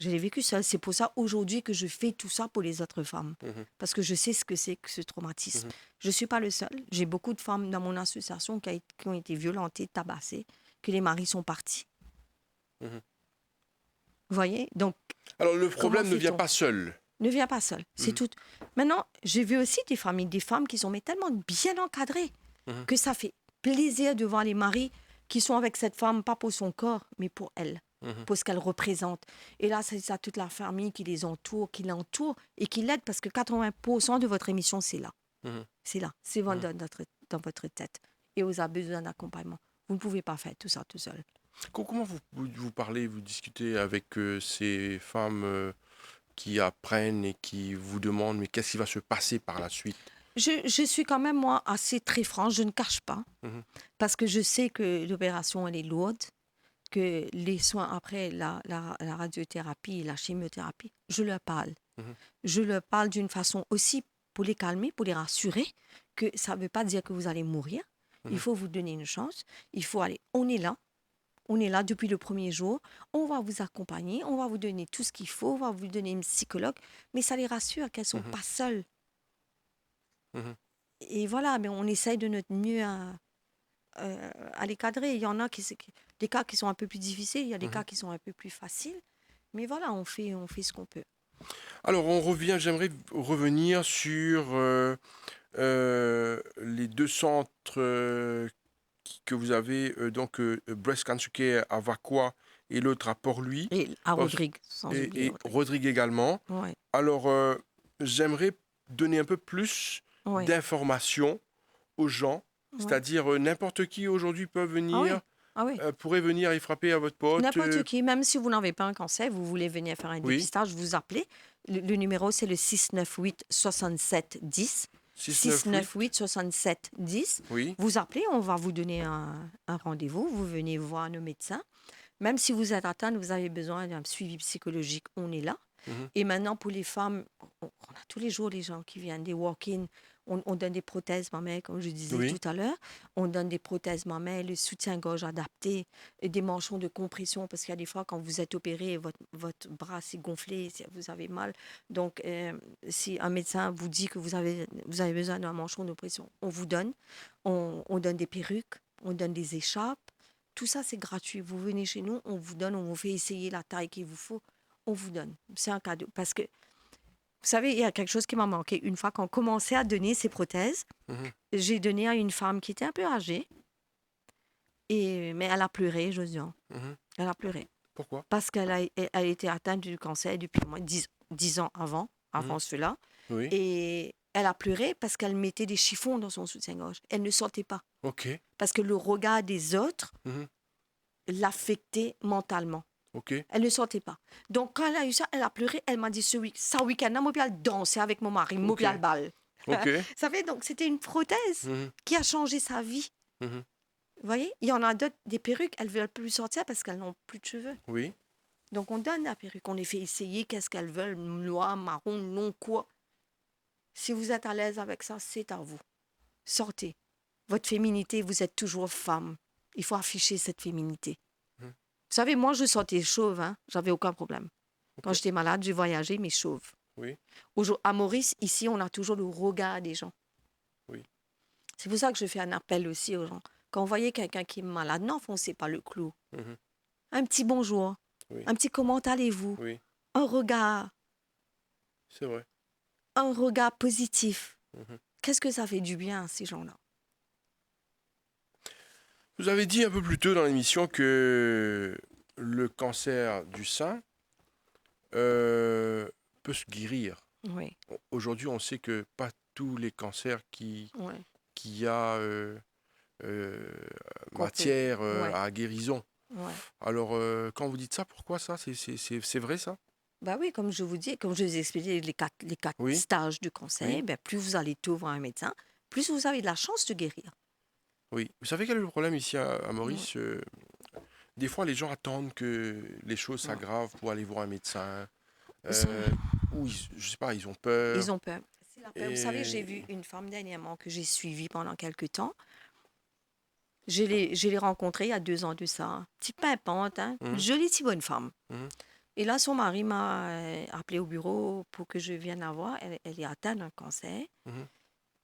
Je l'ai vécu seule. C'est pour ça aujourd'hui que je fais tout ça pour les autres femmes. Mhm. Parce que je sais ce que c'est que ce traumatisme. Mhm. Je ne suis pas le seul. J'ai beaucoup de femmes dans mon association qui ont été violentées, tabassées, que les maris sont partis. Mhm. Vous voyez? Donc, Alors, le problème ne vient fait-on? pas seul. Ne viens pas seul. C'est Mhm. tout. Maintenant, j'ai vu aussi des familles, des femmes qui sont mais tellement bien encadrées Mhm. que ça fait plaisir de voir les maris qui sont avec cette femme, pas pour son corps, mais pour elle, Mhm. pour ce qu'elle représente. Et là, c'est ça toute la famille qui les entoure, qui l'entoure et qui l'aide parce que 80% de votre émission, c'est là. Mhm. C'est là. C'est dans votre tête. Et vous avez besoin d'accompagnement. Vous ne pouvez pas faire tout ça tout seul. Comment vous parlez, vous discutez avec ces femmes qui apprennent et qui vous demandent mais qu'est-ce qui va se passer par la suite? Je suis quand même, moi, assez très franche. Je ne cache pas. Mhm. Parce que je sais que l'opération, elle est lourde. Que les soins après la radiothérapie, la chimiothérapie, je leur parle. Mhm. Je leur parle d'une façon aussi pour les calmer, pour les rassurer, que ça ne veut pas dire que vous allez mourir. Il Mhm. faut vous donner une chance. Il faut aller. On est là. On est là depuis le premier jour. On va vous accompagner. On va vous donner tout ce qu'il faut. On va vous donner une psychologue. Mais ça les rassure qu'elles ne sont Mhm. pas seules. Mhm. Et voilà, mais on essaye de notre mieux à les cadrer. Il y en a des cas qui sont un peu plus difficiles. Il y a des Mhm. cas qui sont un peu plus faciles. Mais voilà, on fait ce qu'on peut. Alors, j'aimerais revenir sur les deux centres que vous avez, donc Breast Cancer Care à Vaqua et l'autre à Port-Louis, Et à Parce- Rodrigue, sans oublier et Rodrigue. Rodrigue également. Ouais, Alors, j'aimerais donner un peu plus ouais, d'informations aux gens, ouais. c'est-à-dire n'importe qui aujourd'hui peut Ah oui, venir, ah oui. pourrait venir et frapper à votre porte. N'importe qui, même si vous n'avez pas un cancer, vous voulez venir faire un Oui, dépistage, vous appelez. Le numéro, c'est le 698 67 10. 698. 698 67 10. Oui, Vous appelez, on va vous donner un rendez-vous. Vous venez voir nos médecins. Même si vous êtes atteinte, vous avez besoin d'un suivi psychologique, on est là. mhm, Et maintenant, pour les femmes, on a tous les jours les gens qui viennent, des walk-in. On donne des prothèses mammaires, comme je disais oui, tout à l'heure. On donne des prothèses mammaires, le soutien-gorge adapté, et des manchons de compression, parce qu'il y a des fois, quand vous êtes opéré, votre bras s'est gonflé, vous avez mal. Donc, si un médecin vous dit que vous avez besoin d'un manchon de pression, on vous donne. On donne des perruques, on donne des écharpes. Tout ça, c'est gratuit. Vous venez chez nous, on vous donne, on vous fait essayer la taille qu'il vous faut, on vous donne. C'est un cadeau. Parce que, vous savez, il y a quelque chose qui m'a manqué. Une fois qu'on commençait à donner ces prothèses, mhm, j'ai donné à une femme qui était un peu âgée, mais elle a pleuré, Josiane. mhm. Elle a pleuré. Pourquoi? Parce elle était atteinte du cancer depuis au moins 10 ans Mhm. avant cela. Oui, Et elle a pleuré parce qu'elle mettait des chiffons dans son soutien-gorge. Elle ne sortait pas. ok, Parce que le regard des autres mhm, l'affectait mentalement. ok, Elle ne sortait pas. Donc, quand elle a eu ça, elle a pleuré. Elle m'a dit ce week-end, je vais danser avec mon mari, je ok, vais balle. ok, Ça fait donc, c'était une prothèse mhm, qui a changé sa vie. mhm. Vous voyez, il y en a d'autres, des perruques, elles ne veulent plus sortir parce qu'elles n'ont plus de cheveux. Oui, Donc, on donne la perruque, on les fait essayer, qu'est-ce qu'elles veulent, noir, marron, non, quoi. Si vous êtes à l'aise avec ça, c'est à vous. Sortez. Votre féminité, vous êtes toujours femme. Il faut afficher cette féminité. mhm, Vous savez, moi, je sortais chauve, hein. J'avais aucun problème. Quand ok, j'étais malade, j'ai voyagé, mais chauve. oui, À Maurice, ici, on a toujours le regard des gens. oui, C'est pour ça que je fais un appel aussi aux gens. Quand vous voyez quelqu'un qui est malade, n'enfoncez pas le clou. mhm, Un petit bonjour, oui, un petit comment allez-vous, oui, un c'est vrai. regard positif. Mhm. Qu'est-ce que ça fait du bien à ces gens-là? Vous avez dit un peu plus tôt dans l'émission que le cancer du sein euh, peut se guérir. Oui, Aujourd'hui, on sait que pas tous les cancers oui. qui a euh, Qu'on peut. matière Oui, à guérison. oui. Alors, quand vous dites ça, pourquoi ça? C'est vrai ça? Bah oui, comme je vous dis, comme je vous ai expliqué les quatre Oui, stages du cancer, oui, ben, plus vous allez tôt voir un médecin, plus vous avez de la chance de guérir. oui. Vous savez quel est le problème ici à Oui, Maurice? Des fois, les gens attendent que les choses oui. s'aggravent pour aller voir un médecin. Ça- Euh, ou, je sais pas, ils ont peur. Ils ont peur. C'est la peur. Vous savez, j'ai Et... vu une femme dernièrement que j'ai suivie pendant quelques temps. Je l'ai rencontrée il y a 2 ans de ça. Petite pimpante, hein? Mhm, Jolie, si bonne femme. mhm, Et là, son mari m'a appelé au bureau pour que je vienne la voir. Elle est atteinte d'un cancer. mhm,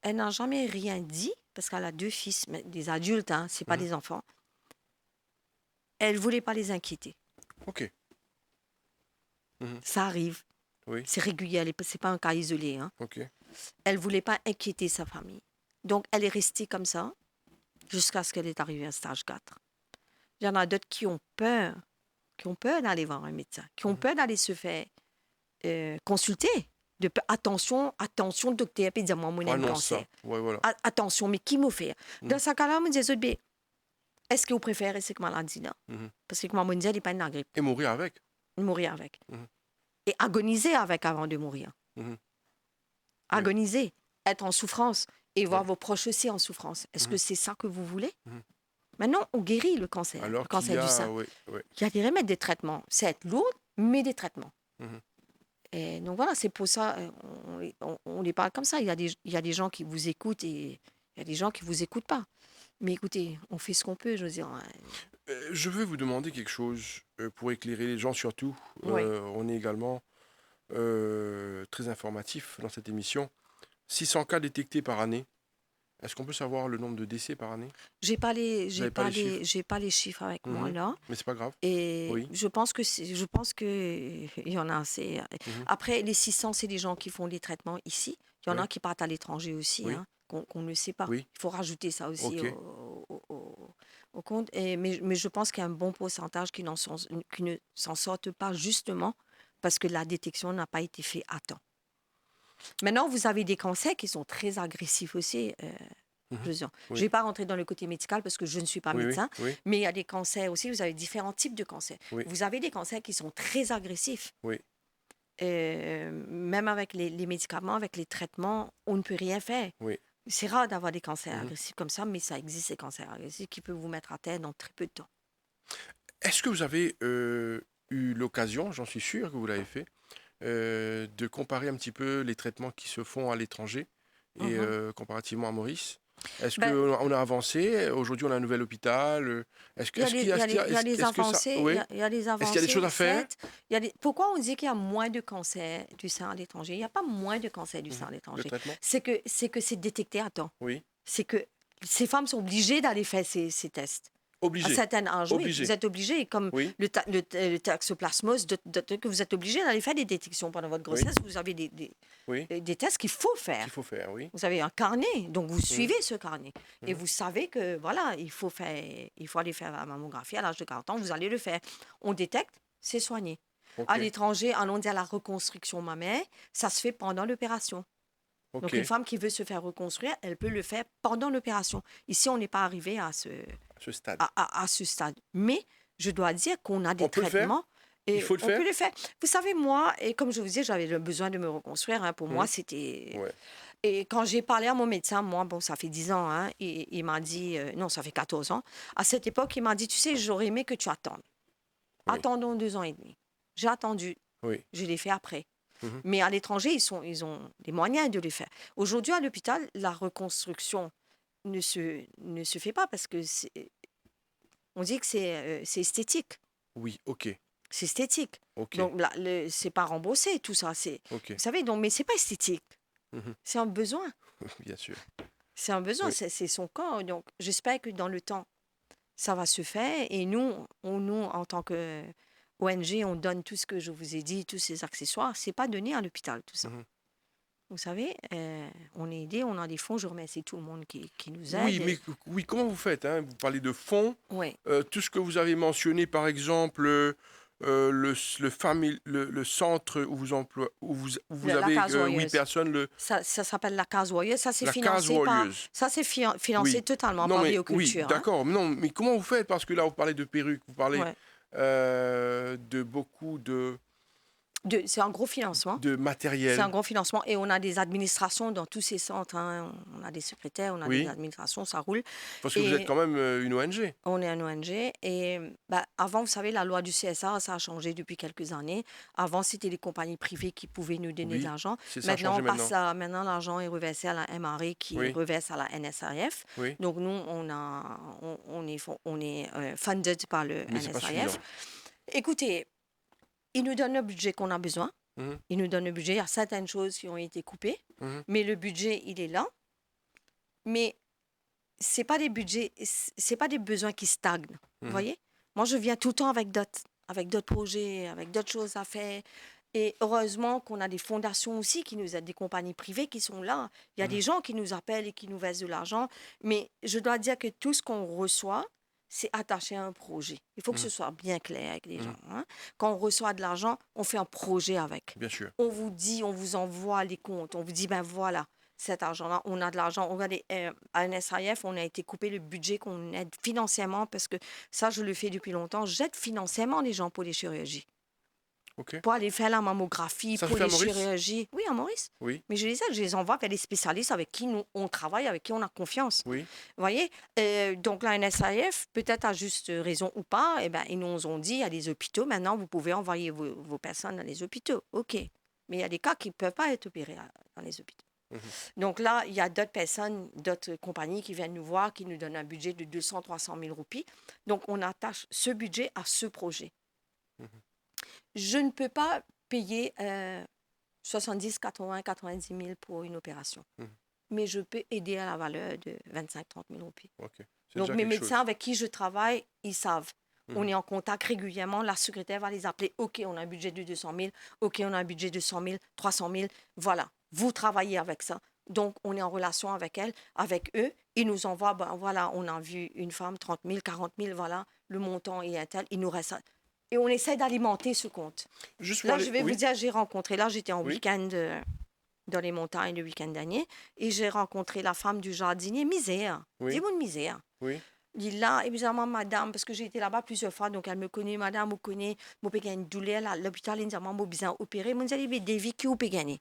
Elle n'a jamais rien dit parce qu'elle a 2 fils, mais des adultes, hein, c'est pas mhm. des enfants. Elle voulait pas les inquiéter. Ok. Mhm, Ça arrive, oui, c'est régulier, c'est pas un cas isolé. Hein. ok. Elle voulait pas inquiéter sa famille. Donc, elle est restée comme ça jusqu'à ce qu'elle est arrivée à stage 4. Il y en a d'autres qui ont peur d'aller voir un médecin, qui ont Mhm. peur d'aller se faire consulter. Attention, attention, docteur, puis dire moi, mon Ah un non, cancer. ça. Ouais, voilà. Attention, mais qui m'a fait? Dans Mhm, ce cas-là, on me dit, est-ce que vous préférez cette maladie-là? mhm. Parce que moi, on me dit, elle n'est pas une grippe. Et mourir avec. Mourir avec. Mhm, Et agoniser avec avant de mourir. mhm. Oui, Agoniser, être en souffrance et voir oui. vos proches aussi en souffrance. Est-ce que Mhm, c'est ça que vous voulez? mhm. Maintenant, on guérit le Alors qu'il y cancer du a, sein. oui, oui. Il y a des remèdes, des traitements. C'est être lourd, mais des traitements. Mhm, Et donc voilà, c'est pour ça, on les parle comme ça. Il y a des gens qui vous écoutent et il y a des gens qui ne vous écoutent pas. Mais écoutez, on fait ce qu'on peut, je veux dire. Hein. Je veux vous demander quelque chose pour éclairer les gens surtout. Oui. On est également très informatif dans cette émission. 600 cas détectés par année. Est-ce qu'on peut savoir le nombre de décès par année? J'ai Vous n'avez pas les chiffres? j'ai pas les chiffres avec moi Mhm. là. Mais c'est pas grave. Et Oui. je pense que il y en a assez. Mhm. Après, les 600, c'est des gens qui font des traitements ici. Il y en Oui. a qui partent à l'étranger aussi. Oui. Hein. qu'on ne sait pas. Oui. Il faut rajouter ça aussi OK. au compte. Mais je pense qu'il y a un bon pourcentage qui ne s'en sortent pas justement parce que la détection n'a pas été faite à temps. Maintenant, vous avez des cancers qui sont très agressifs aussi. Mhm. Je ne Oui. vais pas rentrer dans le côté médical parce que je ne suis pas Oui, oui, médecin, oui, mais il y a des cancers aussi. Vous avez différents types de cancers. oui, Vous avez des cancers qui sont très agressifs. oui. Même avec les médicaments, avec les traitements, on ne peut rien faire. Oui. C'est rare d'avoir des cancers Mhm. agressifs comme ça, mais ça existe, ces cancers agressifs qui peuvent vous mettre à terre dans très peu de temps. Est-ce que vous avez eu l'occasion, j'en suis sûr que vous l'avez fait, de comparer un petit peu les traitements qui se font à l'étranger et Mhm. comparativement à Maurice? Est-ce Ben, qu'on a avancé? Aujourd'hui, on a un nouvel hôpital. il y a des, il y a des- il y a des est-ce que ça... avancées, Oui. il y a des Est-ce qu'il y a des choses avancées à faire? faites. Pourquoi on dit qu'il y a moins de cancers du sein à l'étranger? Il n'y a pas moins de cancers du sein à Le l'étranger. traitement? C'est que c'est détecté à temps. Oui. C'est que ces femmes sont obligées d'aller faire ces tests. À Obligé. certains âges, oui, Obligé. vous êtes obligés, comme Oui. le toxoplasmose, que vous êtes obligés d'aller faire des détections pendant votre Oui. grossesse. Vous avez Oui. des tests qu'il faut faire. Qu'il faut faire, oui. Vous avez un carnet, donc vous suivez ce carnet. Et Mhm. vous savez que, voilà, il faut aller faire la mammographie à l'âge de 40 ans, vous allez le faire. On détecte, c'est soigné. OK. À l'étranger, allons dire la reconstruction mammaire, ça se fait pendant l'opération. OK. Donc, une femme qui veut se faire reconstruire, elle peut le faire pendant l'opération. Ici, on n'est pas arrivé à Ce stade. à ce stade. Mais je dois dire qu'on a des On peut le faire? traitements. Et Il faut le on faire? peut le faire. Vous savez, moi, et comme je vous disais, j'avais le besoin de me reconstruire. Pour moi, Mhm. c'était... Ouais. Et quand j'ai parlé à mon médecin, moi, bon, ça fait 10 ans, hein, il m'a dit... non, ça fait 14 ans. À cette époque, il m'a dit, tu sais, j'aurais aimé que tu attendes. Oui. Attendons 2 ans et demi. J'ai attendu. Oui. Je l'ai fait après. Mhm. Mais à l'étranger, ils ont les moyens de le faire. Aujourd'hui, à l'hôpital, la reconstruction ne se fait pas parce que on dit que c'est esthétique. Oui, OK. C'est esthétique. OK. Donc, là, c'est pas remboursé, tout ça. OK. Vous savez, donc, mais c'est pas esthétique. Mhm. C'est un besoin. Bien sûr. C'est un besoin. Oui. C'est son corps. Donc, j'espère que dans le temps, ça va se faire. Et nous, en tant que ONG, on donne tout ce que je vous ai dit, tous ces accessoires. C'est pas donné à l'hôpital, tout ça. Mhm. Vous savez, on est aidé, on a des fonds. Je remercie tout le monde qui nous aide. Oui, mais oui, comment vous faites, hein? Vous parlez de fonds. Oui. Tout ce que vous avez mentionné, par exemple, le centre où vous, où vous La avez case 8 joyeuse. personnes, Ça s'appelle la case joyeuse. Ça, c'est la case financé par... joyeuse. Ça, c'est financé Oui. totalement Non, par mais oui, Bioculture. d'accord. Non, mais comment vous faites? Parce que là, vous parlez de perruques, vous parlez Ouais. de beaucoup C'est un gros financement. de matériel. C'est un gros financement. Et on a des administrations dans tous ces centres. Hein. On a des secrétaires, on a Oui. des administrations, ça roule. Parce que vous êtes quand même une ONG. On est un ONG. Et avant, vous savez, la loi du CSA, ça a changé depuis quelques années. Avant, c'était les compagnies privées qui pouvaient nous donner Oui, de l'argent. c'est ça a Maintenant, changé maintenant. maintenant, l'argent est reversé à la MRE qui Oui. reverse à la NSIF. Oui, Donc, nous, on est funded par le mais c'est pas NSIF. suffisant. Écoutez, ils nous donnent le budget qu'on a besoin. Mhm. Ils nous donnent le budget. Il y a certaines choses qui ont été coupées, Mhm. mais le budget, il est là. Mais c'est pas des budgets, c'est pas des besoins qui stagnent. Vous Mhm. voyez? Moi, je viens tout le temps avec d'autres projets, avec d'autres choses à faire. Et heureusement qu'on a des fondations aussi qui nous aident, des compagnies privées qui sont là. Il y a Mhm. des gens qui nous appellent et qui nous versent de l'argent. Mais je dois dire que tout ce qu'on reçoit, c'est attaché à un projet. Il faut que Mhm. ce soit bien clair avec les Mhm. gens. Hein. Quand on reçoit de l'argent, on fait un projet avec. Bien sûr. On vous dit, on vous envoie les comptes. On vous dit, ben voilà, cet argent-là, on a de l'argent. Regardez, à NSIF, on a été coupé le budget qu'on aide financièrement parce que ça, je le fais depuis longtemps. J'aide financièrement les gens pour les chirurgies. OK. Pour aller faire la mammographie, Ça se pour fait à les Maurice? chirurgies. Oui, à Maurice. Oui, Mais je les envoie vers des spécialistes avec qui on travaille, avec qui on a confiance. oui. Vous voyez? Donc, la NSIF, peut-être à juste raison ou pas, ils nous ont dit, il y a des hôpitaux, maintenant, vous pouvez envoyer vos personnes dans les hôpitaux. OK. Mais il y a des cas qui ne peuvent pas être opérés dans les hôpitaux. Mhm. Donc là, il y a d'autres personnes, d'autres compagnies qui viennent nous voir, qui nous donnent un budget de 200-300 000 roupies. Donc, on attache ce budget à ce projet. Mhm. Je ne peux pas payer 70, 80, 90 000 pour une opération. Mhm. Mais je peux aider à la valeur de 25-30 000 roupies. OK. C'est Donc, déjà mes quelque chose. médecins avec qui je travaille, ils savent. On Mhm. est en contact régulièrement. La secrétaire va les appeler. OK, on a un budget de 200 000. OK, on a un budget de 100 000, 300 000. Voilà. Vous travaillez avec ça. Donc, on est en relation avec eux. Ils nous envoient, ben voilà, on a vu une femme, 30 000, 40 000, voilà, le montant est un tel, il nous reste... Et on essaie d'alimenter ce compte. Juste pour Là, aller... je vais vous Oui, dire, j'ai rencontré, là, j'étais en oui, week-end dans les montagnes le week-end dernier, et j'ai rencontré la femme du jardinier, misère. oui, Dis-moi une misère. oui. Il dit là, évidemment, madame, parce que j'ai été là-bas plusieurs fois, donc elle me connaît, madame, vous connaît, moi, j'ai une douleur à l'hôpital, il dit, moi, j'ai besoin d'opérer, moi, j'ai des vies qui ont gagné.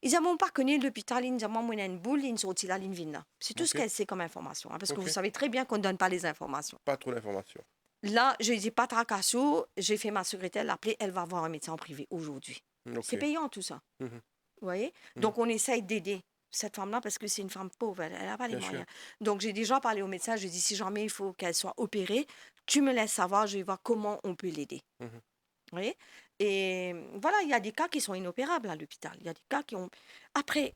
Il dit, moi, pas connu l'hôpital, il dit, moi, j'ai une boule, il sorti là, il vient là. C'est tout ce Ok, qu'elle sait comme information, hein, parce que vous ok. savez très bien qu'on ne donne pas les informations. Pas trop d'informations. Là, je dis, pas tracasso, j'ai fait ma secrétaire l'appeler, elle va voir un médecin en privé aujourd'hui. C'est Ok. payant tout ça. Mhm, Vous voyez? mhm. Donc, on essaye d'aider cette femme-là parce que c'est une femme pauvre, elle n'a pas les Bien sûr. moyens. Donc, j'ai déjà parlé au médecin, je lui ai dit, si jamais il faut qu'elle soit opérée, tu me laisses savoir, je vais voir comment on peut l'aider. Mhm. Vous voyez? Et voilà, il y a des cas qui sont inopérables à l'hôpital. Il y a des cas qui ont... Après,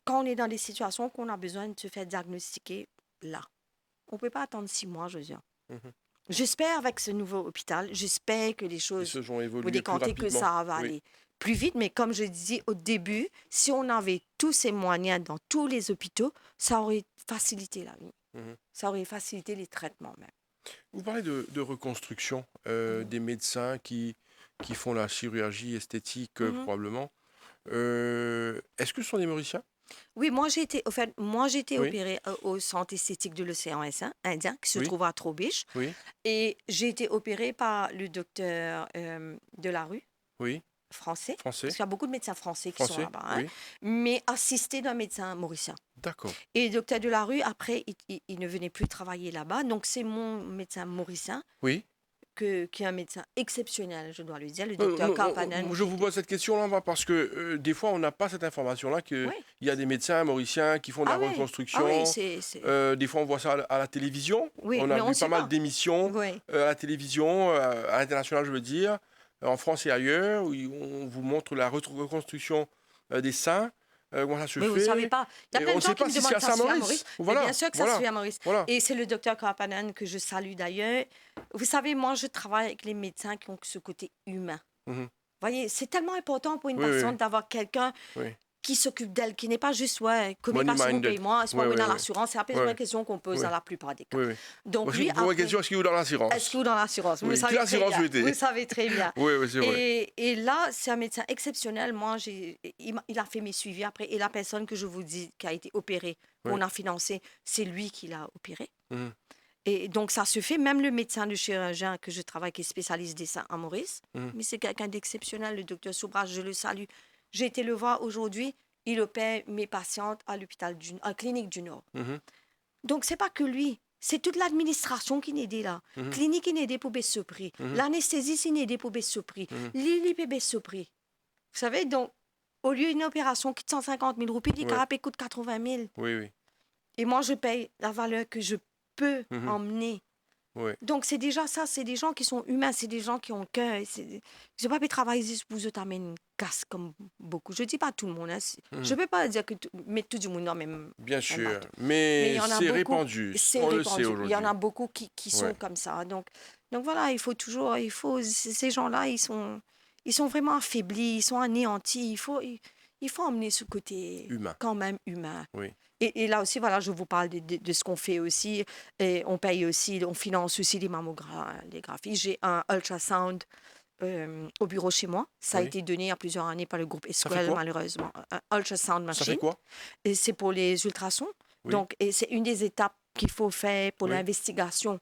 quand on est dans des situations qu'on a besoin de se faire diagnostiquer, là, on ne peut pas attendre 6 mois, je veux dire. Mhm. J'espère avec ce nouveau hôpital, j'espère que les Ils choses se sont vont évolués plus décanter, que rapidement. ça va Oui. aller plus vite. Mais comme je disais au début, si on avait tous ces moyens dans tous les hôpitaux, ça aurait facilité la vie. Mhm. Ça aurait facilité les traitements même. Vous parlez de reconstruction, des médecins qui font la chirurgie esthétique, Mhm. probablement. Est-ce que ce sont des Mauriciens? Oui, moi j'ai été Oui, opérée au centre esthétique de l'océan Indien, qui se oui, trouve à Trobiche. oui, Et j'ai été opérée par le docteur Delarue, oui. français, parce Français? qu'il y a beaucoup de médecins français qui sont Français? là-bas, hein, Oui. mais assisté d'un médecin mauricien. D'accord. Et le docteur Delarue, après, il ne venait plus travailler là-bas. Donc, c'est mon médecin mauricien, Oui. qui est un médecin exceptionnel, je dois le dire, le Non, docteur non, Karpanen. je vous pose cette question-là parce que des fois, on n'a pas cette information-là qu'il Oui. y a des médecins mauriciens qui font de la Ah oui, ah oui, reconstruction. c'est... Des fois, on voit ça à la télévision. Oui, On a mais on ne vu pas sait mal pas. d'émissions Oui. à la télévision, à l'international, je veux dire, en France et ailleurs, où on vous montre la reconstruction des seins, comment ça se Mais vous ne savez fait. pas. Il y a Et plein on de ne gens sait qui pas me si c'est demandent à ça se fait à Saint-Maurice. Maurice. Mais bien Voilà, sûr que ça se voilà, fait à Maurice. voilà. Et c'est le docteur Karpanen que je salue d'ailleurs. Vous savez, moi, je travaille avec les médecins qui ont ce côté humain. Mhm. Voyez, c'est tellement important pour une Oui, oui, patiente d'avoir quelqu'un oui. qui s'occupe d'elle, qui n'est pas juste, ouais, commis pas sur vous, Money-minded. paye-moi, est-ce Oui, qu'on oui, dans oui. l'assurance? C'est la Oui, première question qu'on pose oui, dans la plupart des cas. oui, oui. Donc, lui, Pour ma après, question, est-ce qu'il vous dans est-ce que l'assurance? vous dans l'assurance? Vous le Oui, quelle savez très assurance bien. souhaitez? Vous savez très bien. Oui, oui, c'est vrai. Et là, c'est un médecin exceptionnel. Moi, il a fait mes suivis après. Et la personne que je vous dis qui a été opérée, Oui. qu'on a financée, c'est lui qui l'a opérée. Mhm, Et donc, ça se fait. Même le médecin de chirurgien que je travaille, qui est spécialiste des seins à Maurice, mhm. mais c'est quelqu'un d'exceptionnel, le docteur Soubras, je le salue. J'ai été le voir aujourd'hui. Il opère mes patientes à à Clinique du Nord. Mhm, Donc, c'est pas que lui. C'est toute l'administration qui n'est aidée là. mhm, Clinique qui n'est aidée pour baisser ce prix. mhm, L'anesthésie qui n'est aidée pour baisser ce prix. mhm. L'ILI peut baisser ce prix. Vous savez, donc, au lieu d'une opération qui coûte 150 000 roupies, les Ouais. carapés coûtent 80 000. Oui, oui. Et moi, je paye la valeur que je peux Mhm. emmener. Ouais. Donc, c'est déjà ça, c'est des gens qui sont humains, c'est des gens qui ont cœur. Je ne pas travailler juste pour vous amener une casse comme beaucoup. Je ne dis pas tout le monde. Hein. Mhm. Je ne peux pas dire que mettre tout le monde dans le même, Bien même sûr. bateau. Mais Mais il y en a c'est beaucoup, répandu. c'est On le sait répandu. Il y aujourd'hui. en a beaucoup qui sont Ouais. comme ça. Donc voilà, ces gens-là, ils sont vraiment affaiblis, ils sont anéantis. Il faut emmener ce côté Humain. quand même humain. Oui. Et là aussi, voilà, je vous parle de ce qu'on fait aussi. Et on paye aussi, on finance aussi les mammographies. J'ai un ultrasound au bureau chez moi. Ça a Oui. été donné il y a plusieurs années par le groupe fait Esquel, quoi? malheureusement. Un ultrasound Ça machine. fait quoi? Et c'est pour les ultrasons. Oui. Donc, et c'est une des étapes qu'il faut faire pour Oui. l'investigation.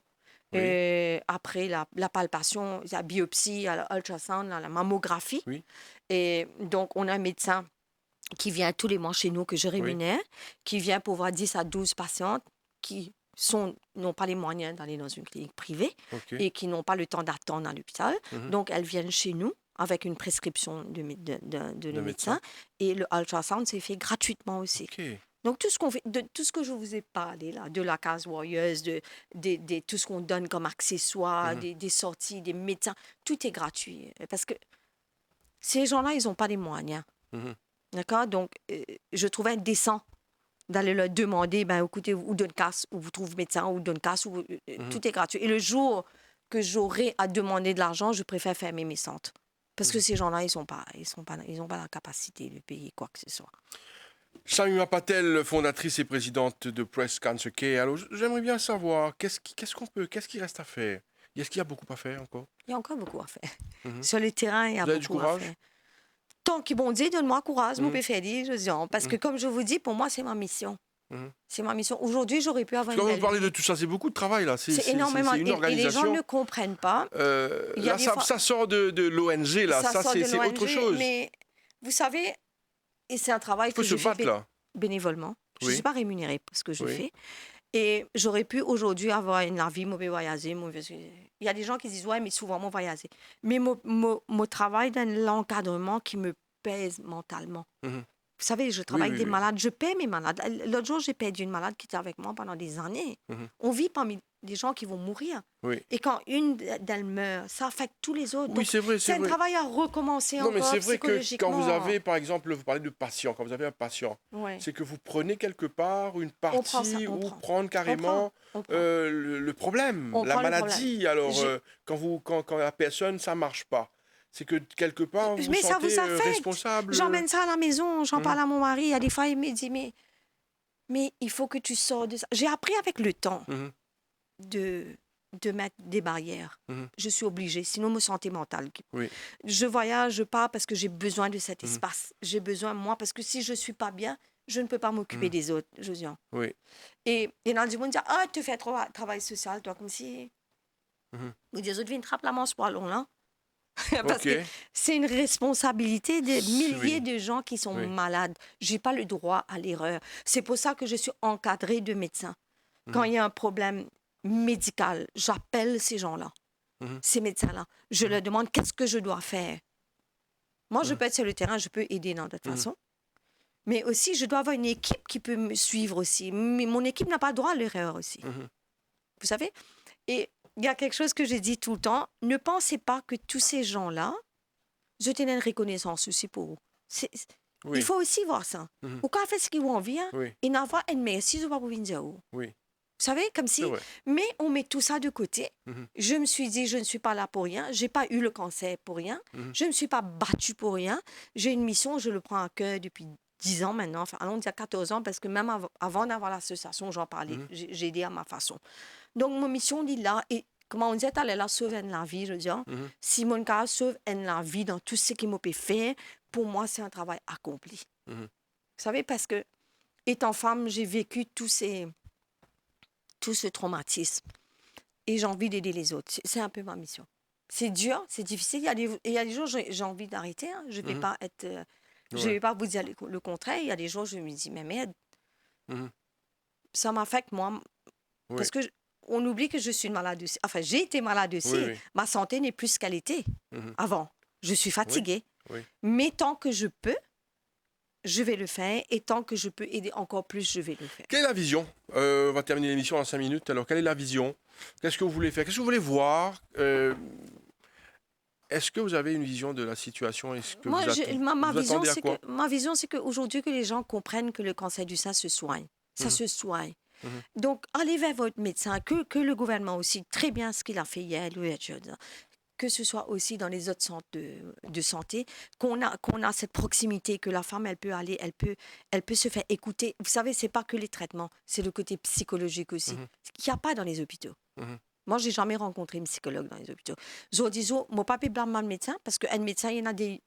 Oui. Après la palpation, la biopsie, l'ultrasound, la mammographie. Oui. Et donc, on a un médecin qui vient tous les mois chez nous, que je rémunère, qui vient pour voir 10 à 12 patientes qui n'ont pas les moyens d'aller dans une clinique privée Ok. et qui n'ont pas le temps d'attendre à l'hôpital. Mhm. Donc, elles viennent chez nous avec une prescription de le médecin. médecin. Et le ultrasound, c'est fait gratuitement aussi. Ok. Donc, tout ce qu'on fait, tout ce que je vous ai parlé, là, de la case Warriors, tout ce qu'on donne comme accessoires, Mhm. des sorties, des médecins, tout est gratuit. Parce que ces gens-là, ils n'ont pas les moyens. Mhm. D'accord? Donc, je trouvais indécent d'aller leur demander, ben, écoutez, ou d'une casse, ou vous trouvez médecin, ou d'une casse, ou, tout est gratuit. Et le jour que j'aurai à demander de l'argent, je préfère fermer mes centres. Parce que ces gens-là, ils n'ont pas la capacité de payer quoi que ce soit. Shamima Patel, fondatrice et présidente de Breast Cancer Care. Alors, j'aimerais bien savoir, qu'est-ce qui reste à faire? Est-ce qu'il y a beaucoup à faire encore? Il y a encore beaucoup à faire. Mhm. Sur le terrain, il y a Vous avez du beaucoup à courage? faire. Tant qu'ils m'ont dit, donne-moi courage, mon Mhm. péféli, je dis, parce que comme je vous dis, pour moi, c'est ma mission. Mhm. C'est ma mission. Aujourd'hui, j'aurais pu avoir Quand une vous belle parlez de vie. tout ça, c'est beaucoup de travail, là. C'est énormément. C'est une Et les gens organisation. ne comprennent pas. Il y a Là, des ça, fois- ça sort de l'ONG, là. Ça, sort de c'est autre l'ONG, chose. Mais vous savez, et c'est un travail Il faut que se je fais battre, là. bénévolement. Je ne Oui. suis pas rémunérée pour ce que je Oui. fais. Et j'aurais pu aujourd'hui avoir une vie, moi, voyager. Il y a des gens qui disent, ouais, mais souvent, moi, voyager. Mais mon travail dans l'encadrement qui me pèse mentalement. Mhm. Vous savez, je travaille oui, avec des oui. malades, je paie mes malades. L'autre jour, j'ai perdu une malade qui était avec moi pendant des années. Mhm. On vit parmi des gens qui vont mourir. Oui. Et quand une d'elles meurt, ça affecte tous les autres. Oui, Donc, c'est vrai, c'est c'est un vrai. travail à recommencer Non, mais encore c'est vrai que psychologiquement. quand vous avez, par exemple, vous parlez de patient, quand vous avez un patient, Ouais. c'est que vous prenez quelque part une On prend ça, partie on ou prend. prendre carrément On prend. le problème, On la prend le maladie. Alors, J'ai- quand la personne, ça marche pas, c'est que quelque part, vous vous Mais ça sentez vous affecte. responsable. J'emmène ça à la maison, j'en Mhm. parle à mon mari. Il y a des fois, il me dit, mais il faut que tu sors de ça. J'ai appris avec le temps Mhm. de mettre des barrières. Mhm. Je suis obligée, sinon ma santé mentale. Oui. Je voyage, je pars parce que j'ai besoin de cet Mhm. espace. J'ai besoin, moi, parce que si je ne suis pas bien, je ne peux pas m'occuper Mhm. des autres, Josiane. Oui. Et il y en a du monde qui dit, ah, tu fais trop travail social, toi, comme si... Mhm. Ou des autres viennent trapper la manche pour long, là. Parce Ok. que c'est une responsabilité de milliers Oui. de gens qui sont Oui. malades. Je n'ai pas le droit à l'erreur. C'est pour ça que je suis encadrée de médecins. Quand Mhm. il y a un problème médical, j'appelle ces gens-là, Mhm. ces médecins-là. Je leur demande qu'est-ce que je dois faire. Moi, je Mhm. peux être sur le terrain, je peux aider dans d'autres Mhm. façons. Mais aussi, je dois avoir une équipe qui peut me suivre aussi. Mais mon équipe n'a pas droit à l'erreur aussi. Mhm. Vous savez? Et il y a quelque chose que j'ai dit tout le temps. Ne pensez pas que tous ces gens-là, je tenais une reconnaissance aussi pour vous. Oui. Il faut aussi voir ça. Mhm. Ou quand on fait ce qu'ils ont envie, hein, Oui. il n'a pas une merci, je ne vais pas vous dire. Vous Oui. savez, comme si... C'est vrai. Mais on met tout ça de côté. Mhm. Je me suis dit, je ne suis pas là pour rien. Je n'ai pas eu le cancer pour rien. Mhm. Je ne me suis pas battue pour rien. J'ai une mission, je le prends à cœur depuis 10 ans maintenant. Enfin, allons dire 14 ans, parce que même avant d'avoir l'association, j'en parlais. Mhm. J'ai aidé à ma façon. Donc, ma mission, il est là. Et comment on dit, elle est là, sauver la vie, je veux dire. Mhm. Si mon cas sauve la vie dans tout ce qu'il m'a pu faire, pour moi, c'est un travail accompli. Mhm. Vous savez, parce que, étant femme, j'ai vécu tout ce traumatisme. Et j'ai envie d'aider les autres. C'est un peu ma mission. C'est dur, c'est difficile. Il y a des jours, j'ai envie d'arrêter. Hein. Je ne vais Mhm. pas être... Je Ouais. vais pas vous dire le contraire. Il y a des jours, je me dis, mais merde, Mhm. ça m'affecte, moi. Oui. Parce que on oublie que je suis une malade aussi. Enfin, j'ai été malade aussi. Oui, oui. Ma santé n'est plus ce qu'elle était Mhm. avant. Je suis fatiguée. Oui. Mais tant que je peux, je vais le faire. Et tant que je peux aider encore plus, je vais le faire. Quelle est la vision? On va terminer l'émission en 5 minutes. Alors, quelle est la vision? Qu'est-ce que vous voulez faire? Qu'est-ce que vous voulez voir? Est-ce que vous avez une vision de la situation? Est-ce que Moi, vous, ma vous vision, attendez à c'est quoi? que ma vision, c'est qu'aujourd'hui, que les gens comprennent que le cancer du sein se soigne. Ça Mhm. se soigne. Mhm. Donc, allez vers votre médecin, que le gouvernement aussi, très bien ce qu'il a fait hier, que ce soit aussi dans les autres centres de santé, qu'on a cette proximité, que la femme, elle peut aller, elle peut se faire écouter. Vous savez, c'est pas que les traitements, c'est le côté psychologique aussi, Mhm. qu'il n'y a pas dans les hôpitaux. Mhm. Moi, j'ai jamais rencontré un psychologue dans les hôpitaux. Je dis, mon papa blâme le médecin parce qu'un médecin, il y en a des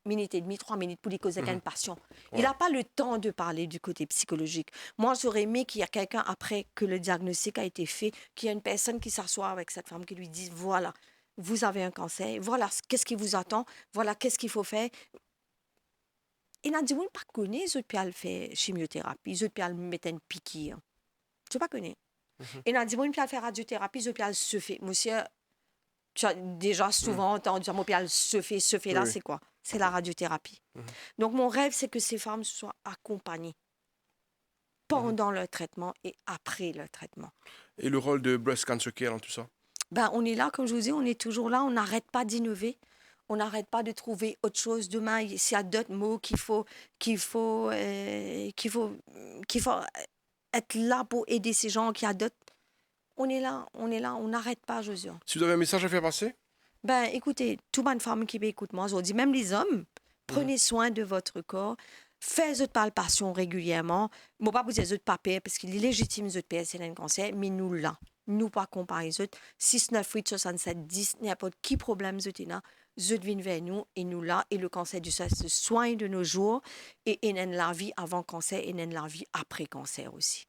minutes et demie, 3 minutes pour lui causer avec un patient. Il Ouais. n'a pas le temps de parler du côté psychologique. Moi, j'aurais aimé qu'il y ait quelqu'un, après que le diagnostic a été fait, qu'il y ait une personne qui s'assoit avec cette femme, qui lui dise, voilà, vous avez un cancer, voilà qu'est-ce qui vous attend, voilà qu'est-ce qu'il faut faire. Il n'a dit, oui, pas connu, ils ont pu faire chimiothérapie, ils ont pu mettre une piqûre. Je ne pas connais. Il a dit, moi, je vais faire radiothérapie, je vais se faire. Monsieur, tu as déjà souvent entendu, moi, je se fait là, Oui. c'est quoi? C'est la radiothérapie. Donc, mon rêve, c'est que ces femmes soient accompagnées pendant leur traitement et après leur traitement. Et le rôle de Breast Cancer Care dans tout ça? Ben, on est là, comme je vous dis, on est toujours là, on n'arrête pas d'innover. On n'arrête pas de trouver autre chose. Demain, s'il y a d'autres mots qu'il faut être là pour aider ces gens qui a d'autres. On est là, on n'arrête pas, Josiane. Si vous avez un message à faire passer? Ben, écoutez, toute bonne femme qui m'écoute, moi, je dis, même les hommes, prenez soin de votre corps. faire de palpation régulièrement. Je ne vais pas vous dire de papier parce qu'il est légitime de payer c'est un cancer, mais nous là, nous pas comparer les autres. 6, 9, 8, 67, 10, n'importe qui problème de là, je viens vers nous et nous là, et le cancer du sein se soigne de nos jours et il y a la vie avant cancer et il y a la vie après cancer aussi.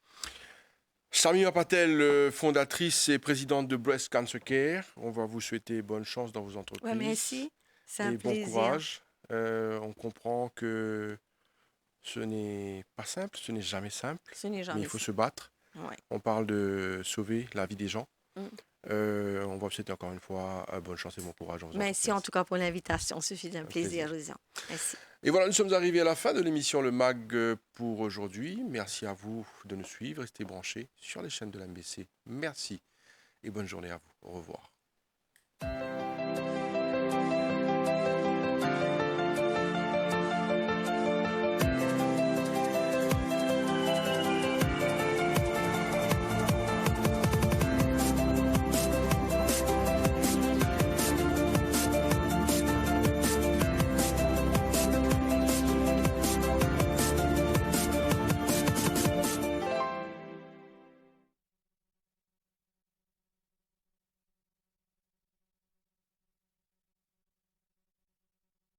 Shamima Patel, fondatrice et présidente de Breast Cancer Care. On va vous souhaiter bonne chance dans vos entreprises. Ouais, merci. C'est un et bon plaisir. courage. On comprend que ce n'est pas simple, ce n'est jamais simple, Ce n'est mais jamais il faut ça. se battre. Ouais. On parle de sauver la vie des gens. Mm. On va vous souhaiter encore une fois bonne chance et bon courage dans vos Merci en entreprises. tout cas pour l'invitation. Ce fut un plaisir, Rosiane. Merci. Et voilà, nous sommes arrivés à la fin de l'émission Le Mag pour aujourd'hui. Merci à vous de nous suivre. Restez branchés sur les chaînes de l'MBC. Merci et bonne journée à vous. Au revoir.